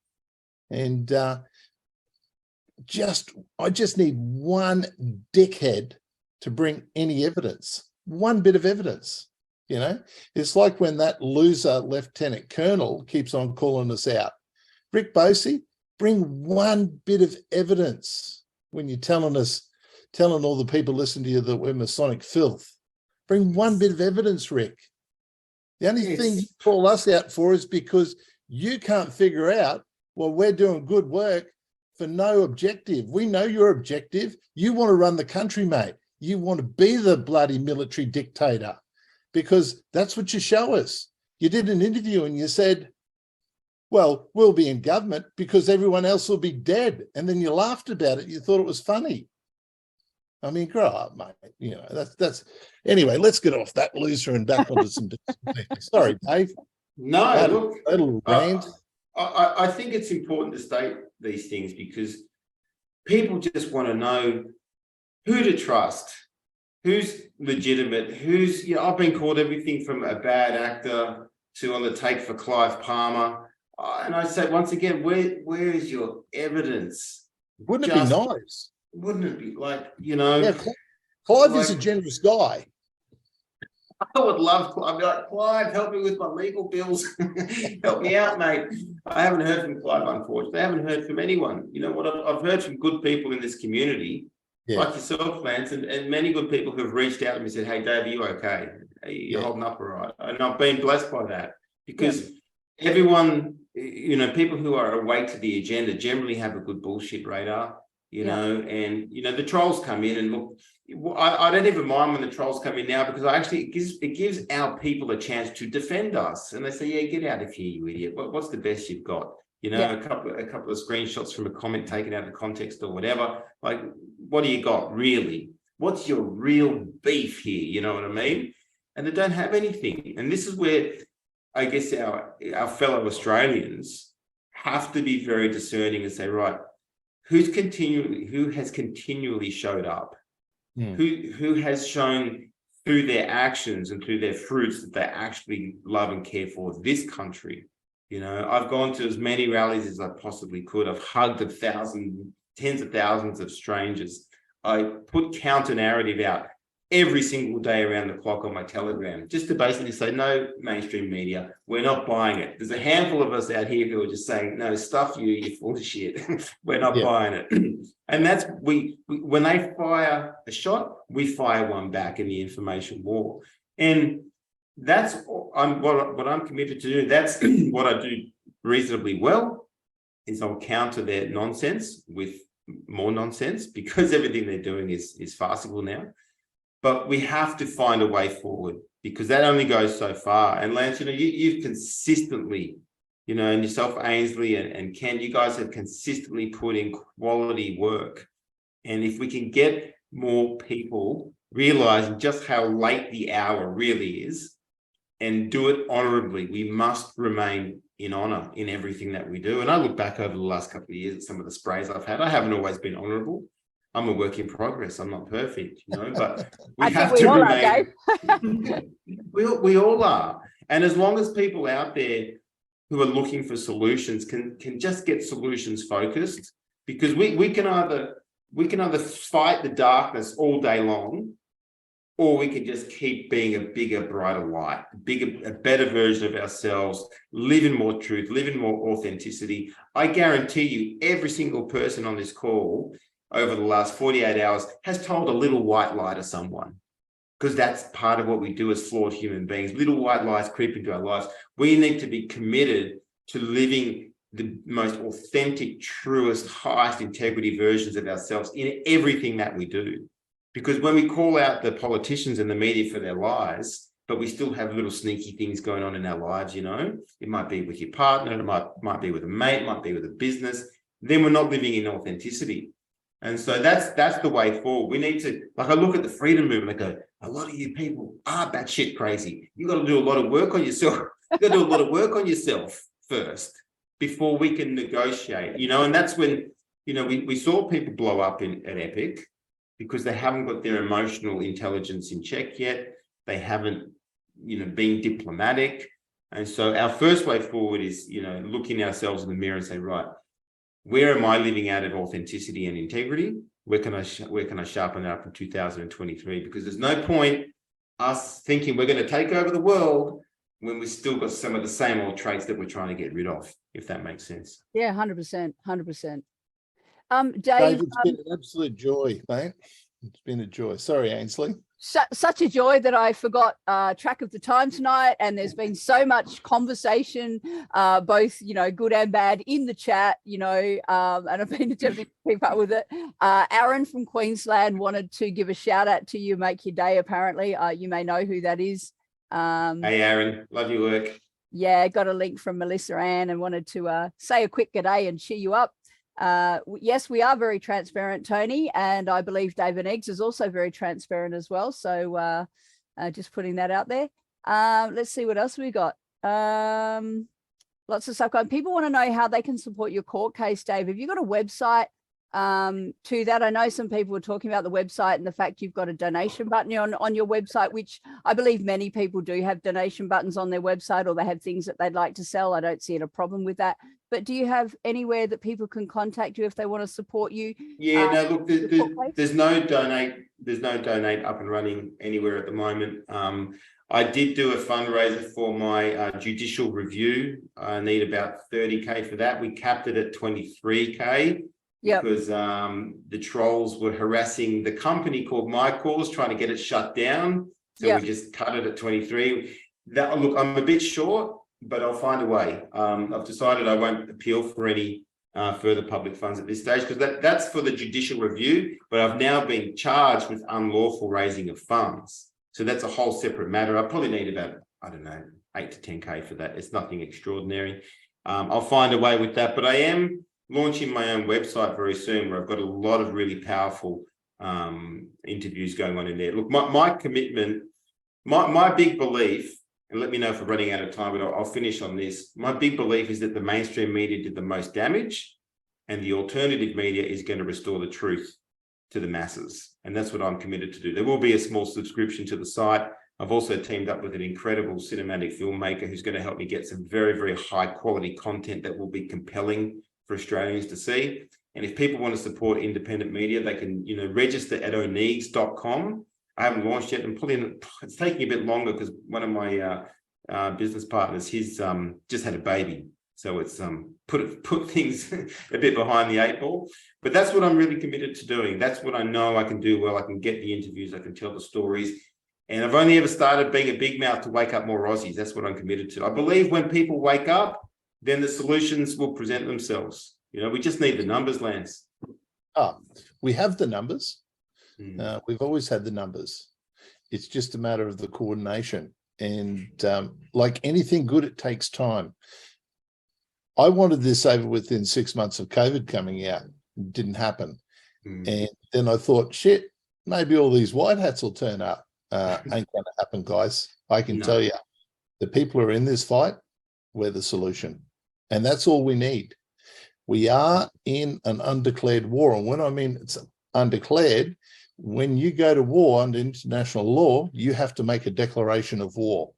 And I just need one dickhead to bring any evidence, one bit of evidence. It's like when that loser lieutenant colonel keeps on calling us out. Rick Bosey, bring one bit of evidence when you're telling all the people listening to you that we're Masonic filth. Bring one bit of evidence, Rick. The only thing you call us out for is because you can't figure out, well, we're doing good work for no objective. We know your objective. You want to run the country, mate. You want to be the bloody military dictator, because that's what you show us. You did an interview and you said, well, we'll be in government because everyone else will be dead. And then you laughed about it. You thought it was funny. I mean, grow up, mate. That's anyway, let's get off that loser and back onto some sorry, Dave. No, look, rant. I think it's important to state these things because people just want to know who to trust, who's legitimate, I've been called everything from a bad actor to on the take for Clive Palmer. And I say, once again, where is your evidence? Wouldn't it be nice? Wouldn't it be Yeah, Clive is a generous guy. I would love Clive. I'd be like, Clive, help me with my legal bills. Help me out, mate. I haven't heard from Clive, unfortunately. I haven't heard from anyone. You know what? I've heard from good people in this community, like yourself, Lance, and many good people who have reached out to me and said, hey, Dave, are you okay? Are you holding up all right? And I've been blessed by that because everyone, people who are awake to the agenda generally have a good bullshit radar. And the trolls come in and look, I don't even mind when the trolls come in now because it gives our people a chance to defend us. And they say, yeah, get out of here, you idiot. What's the best you've got? A couple of screenshots from a comment taken out of context or whatever. Like, what do you got really? What's your real beef here? You know what I mean? And they don't have anything. And this is where I guess our fellow Australians have to be very discerning and say, right, who has continually showed up, who has shown through their actions and through their fruits that they actually love and care for this country. I've gone to as many rallies as I possibly could. I've hugged tens of thousands of strangers. I put counter narrative out every single day around the clock on my Telegram, just to basically say, no mainstream media, we're not buying it. There's a handful of us out here who are just saying, no, stuff you, you're full of shit. We're not buying it. And that's, we when they fire a shot, we fire one back in the information war. And that's what I'm committed to do. That's what I do reasonably well, is I'll counter their nonsense with more nonsense, because everything they're doing is farcical now. But we have to find a way forward, because that only goes so far. And Lance, you've consistently, and yourself, Ainsley and Ken, you guys have consistently put in quality work. And if we can get more people realizing just how late the hour really is and do it honorably, we must remain in honor in everything that we do. And I look back over the last couple of years at some of the sprays I've had. I haven't always been honorable. I'm a work in progress. I'm not perfect, but we have to remain. We all are. And as long as people out there who are looking for solutions can just get solutions focused, because we can either fight the darkness all day long, or we can just keep being a bigger, brighter light, a better version of ourselves, live in more truth, live in more authenticity. I guarantee you, every single person on this call over the last 48 hours has told a little white lie to someone, because that's part of what we do as flawed human beings. Little white lies creep into our lives. We need to be committed to living the most authentic, truest, highest integrity versions of ourselves in everything that we do. Because when we call out the politicians and the media for their lies, but we still have little sneaky things going on in our lives, it might be with your partner, it might be with a mate, it might be with a business, then we're not living in authenticity. And so that's the way forward. We need to, I look at the freedom movement, I go, a lot of you people are batshit crazy. You got to do a lot of work on yourself. You got to do a lot of work on yourself first before we can negotiate, and that's when, we saw people blow up at Epic, because they haven't got their emotional intelligence in check yet. They haven't, been diplomatic. And so our first way forward is, looking ourselves in the mirror and say, right, where am I living out of authenticity and integrity? Where can I sharpen that up in 2023? Because there's no point us thinking we're going to take over the world when we've still got some of the same old traits that we're trying to get rid of, if that makes sense. Yeah, 100%. Dave, It's been an absolute joy, mate. It's been a joy. Sorry, Ainsley. Such a joy that I forgot track of the time tonight, and there's been so much conversation, both good and bad, in the chat, and I've been attempting to keep up with it. Aaron from Queensland wanted to give a shout out to you, make your day. Apparently, you may know who that is. Hey, Aaron, love your work. Yeah, got a link from Melissa Ann and wanted to say a quick g'day and cheer you up. Yes, we are very transparent, Tony, and I believe David Eggs is also very transparent as well. So just putting that out there. Let's see what else we got. Lots of stuff going. People want to know how they can support your court case, Dave. Have you got a website to that? I know some people were talking about the website and the fact you've got a donation button on your website, which I believe many people do have donation buttons on their website, or they have things that they'd like to sell. I don't see a problem with that. But do you have anywhere that people can contact you if they want to support you? Yeah, no, look, there's no donate up and running anywhere at the moment. I did do a fundraiser for my judicial review. I need about 30K for that. We capped it at 23K. Yep. Because the trolls were harassing the company called My Cause, trying to get it shut down. So we just cut it at 23. Look, I'm a bit short, but I'll find a way. I've decided I won't appeal for any further public funds at this stage, because that's for the judicial review, but I've now been charged with unlawful raising of funds. So that's a whole separate matter. I probably need about, I don't know, 8 to 10K for that. It's nothing extraordinary. I'll find a way with that, but I am launching my own website very soon, where I've got a lot of really powerful interviews going on in there. Look, my commitment, my big belief, and let me know if we're running out of time, but I'll finish on this. My big belief is that the mainstream media did the most damage, and the alternative media is going to restore the truth to the masses. And that's what I'm committed to do. There will be a small subscription to the site. I've also teamed up with an incredible cinematic filmmaker who's going to help me get some very, very high quality content that will be compelling for Australians to see. And if people want to support independent media, they can, register at oneags.com. I haven't launched yet. I'm pulling. It's taking a bit longer because one of my business partners, he's just had a baby, so it's put things a bit behind the eight ball. But that's what I'm really committed to doing. That's what I know I can do well. I can get the interviews. I can tell the stories. And I've only ever started being a big mouth to wake up more Aussies. That's what I'm committed to. I believe when people wake up, then the solutions will present themselves. You know, we just need the numbers, Lance. We have the numbers. Mm. We've always had the numbers. It's just a matter of the coordination. And like anything good, it takes time. I wanted this over within 6 months of COVID coming out. It didn't happen. And then I thought, shit, maybe all these white hats will turn up. Ain't going to happen, guys. I can tell you, the people who are in this fight, we're the solution. And that's all we need. We are in an undeclared war. And when I mean it's undeclared, when you go to war under international law, you have to make a declaration of war,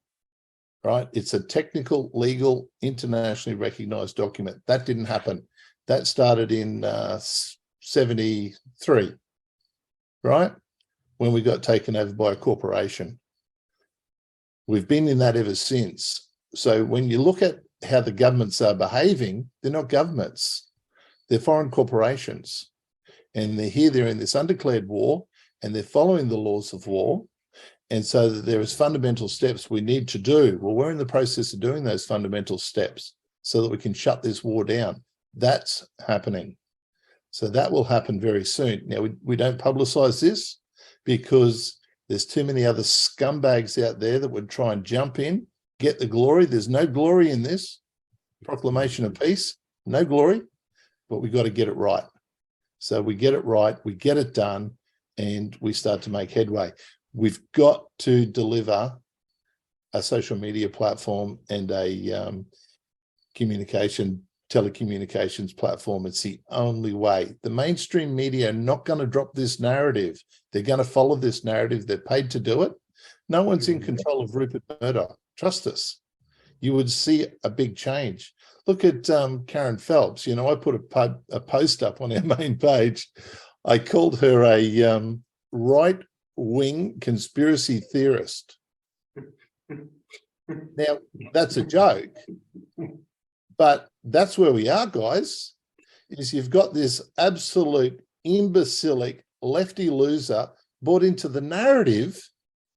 right? It's a technical, legal, internationally recognized document. That didn't happen. That started in 73, right? When we got taken over by a corporation. We've been in that ever since. So when you look at how the governments are behaving, they're not governments, they're foreign corporations. And they're in this undeclared war, and they're following the laws of war. And so that there is fundamental steps we need to do. Well, we're in the process of doing those fundamental steps so that we can shut this war down. That's happening. So that will happen very soon. Now, we don't publicize this because there's too many other scumbags out there that would try and jump in, get the glory. There's no glory in this proclamation of peace, no glory, but we've got to get it right. So we get it right, we get it done, and we start to make headway. We've got to deliver a social media platform and a telecommunications platform. It's the only way. The mainstream media are not going to drop this narrative. They're going to follow this narrative. They're paid to do it. No one's in control of Rupert Murdoch. Trust us. You would see a big change. Look at Karen Phelps. You know, I put a post up on our main page. I called her a right-wing conspiracy theorist. Now, that's a joke. But that's where we are, guys, is you've got this absolute imbecilic lefty loser bought into the narrative,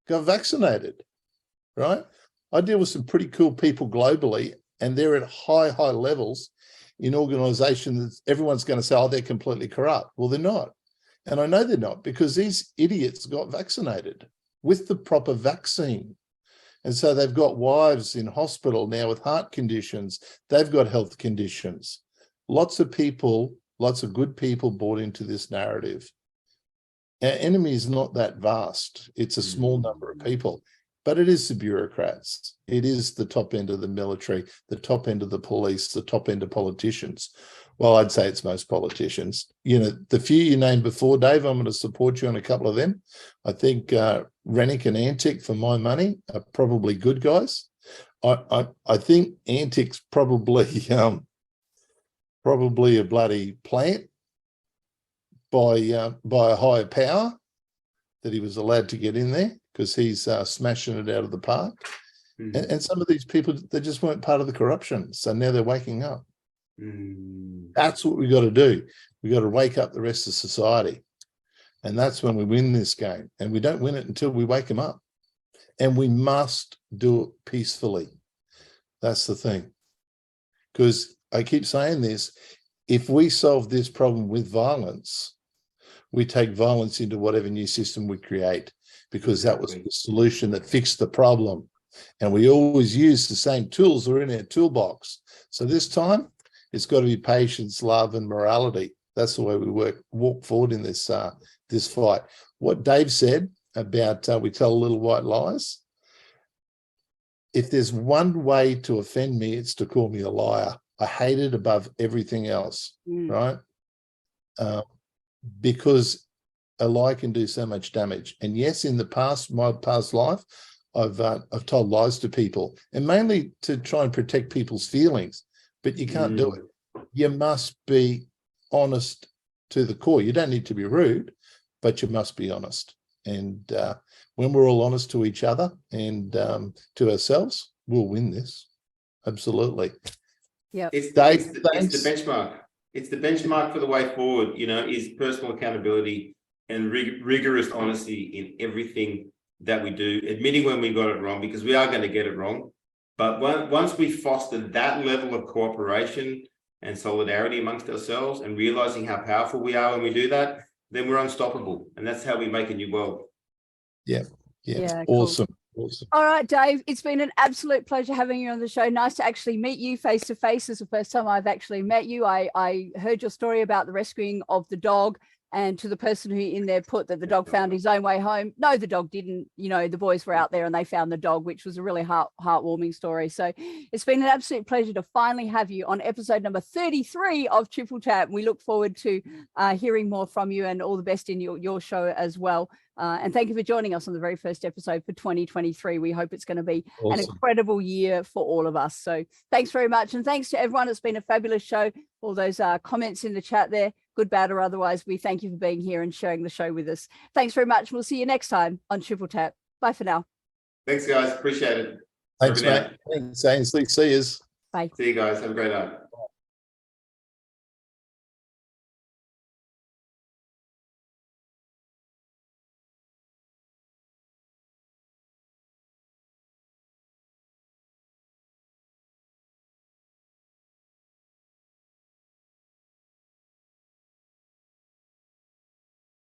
got vaccinated, right? I deal with some pretty cool people globally, and they're at high levels in organizations that everyone's going to say, oh, they're completely corrupt. Well, they're not. And I know they're not, because these idiots got vaccinated with the proper vaccine. And so they've got wives in hospital now with heart conditions. They've got health conditions. Lots of people, lots of good people bought into this narrative. Our enemy is not that vast. It's a small number of people, but it is the bureaucrats. It is the top end of the military, the top end of the police, the top end of politicians. Well, I'd say it's most politicians. You know, the few you named before, Dave, I'm going to support you on a couple of them. I think Rennick and Antic, for my money, are probably good guys. I think Antic's probably a bloody plant by a higher power that he was allowed to get in there, because he's smashing it out of the park. And some of these people, they just weren't part of the corruption. So now they're waking up. That's what we got to do. We got to wake up the rest of society. And that's when we win this game. And we don't win it until we wake them up. And we must do it peacefully. That's the thing. Because I keep saying this, if we solve this problem with violence, we take violence into whatever new system we create, because that was the solution that fixed the problem. And we always use the same tools that are in our toolbox. So this time, it's got to be patience, love, and morality. That's the way we walk forward in this this fight. What Dave said about we tell little white lies. If there's one way to offend me, it's to call me a liar. I hate it above everything else, right? Because a lie can do so much damage. And yes, in the past, my past life, I've told lies to people, and mainly to try and protect people's feelings. But you can't do it. You must be honest to the core. You don't need to be rude, but you must be honest. And when we're all honest to each other and to ourselves, we'll win this. Absolutely. Yeah. It's Dave, the thanks. benchmark. It's the benchmark for the way forward, is personal accountability and rigorous honesty in everything that we do, admitting when we got it wrong, because we are going to get it wrong. But once we foster that level of cooperation and solidarity amongst ourselves and realizing how powerful we are when we do that, then we're unstoppable. And that's how we make a new world. Yeah. Yeah, cool. Awesome. All right, Dave, it's been an absolute pleasure having you on the show. Nice to actually meet you face to face. It's the first time I've actually met you. I heard your story about the rescuing of the dog, and to the person who in there put that the dog found his own way home. No, the dog didn't. The boys were out there and they found the dog, which was a really heartwarming story. So it's been an absolute pleasure to finally have you on episode number 33 of Triple Tap. We look forward to hearing more from you, and all the best in your show as well. And thank you for joining us on the very first episode for 2023. We hope it's going to be an incredible year for all of us. So thanks very much. And thanks to everyone. It's been a fabulous show. All those comments in the chat there, good, bad, or otherwise, we thank you for being here and sharing the show with us. Thanks very much. We'll see you next time on Triple Tap. Bye for now. Thanks, guys. Appreciate it. Thanks, mate. Thanks, Ainsley. See yous. Bye. See you guys. Have a great night.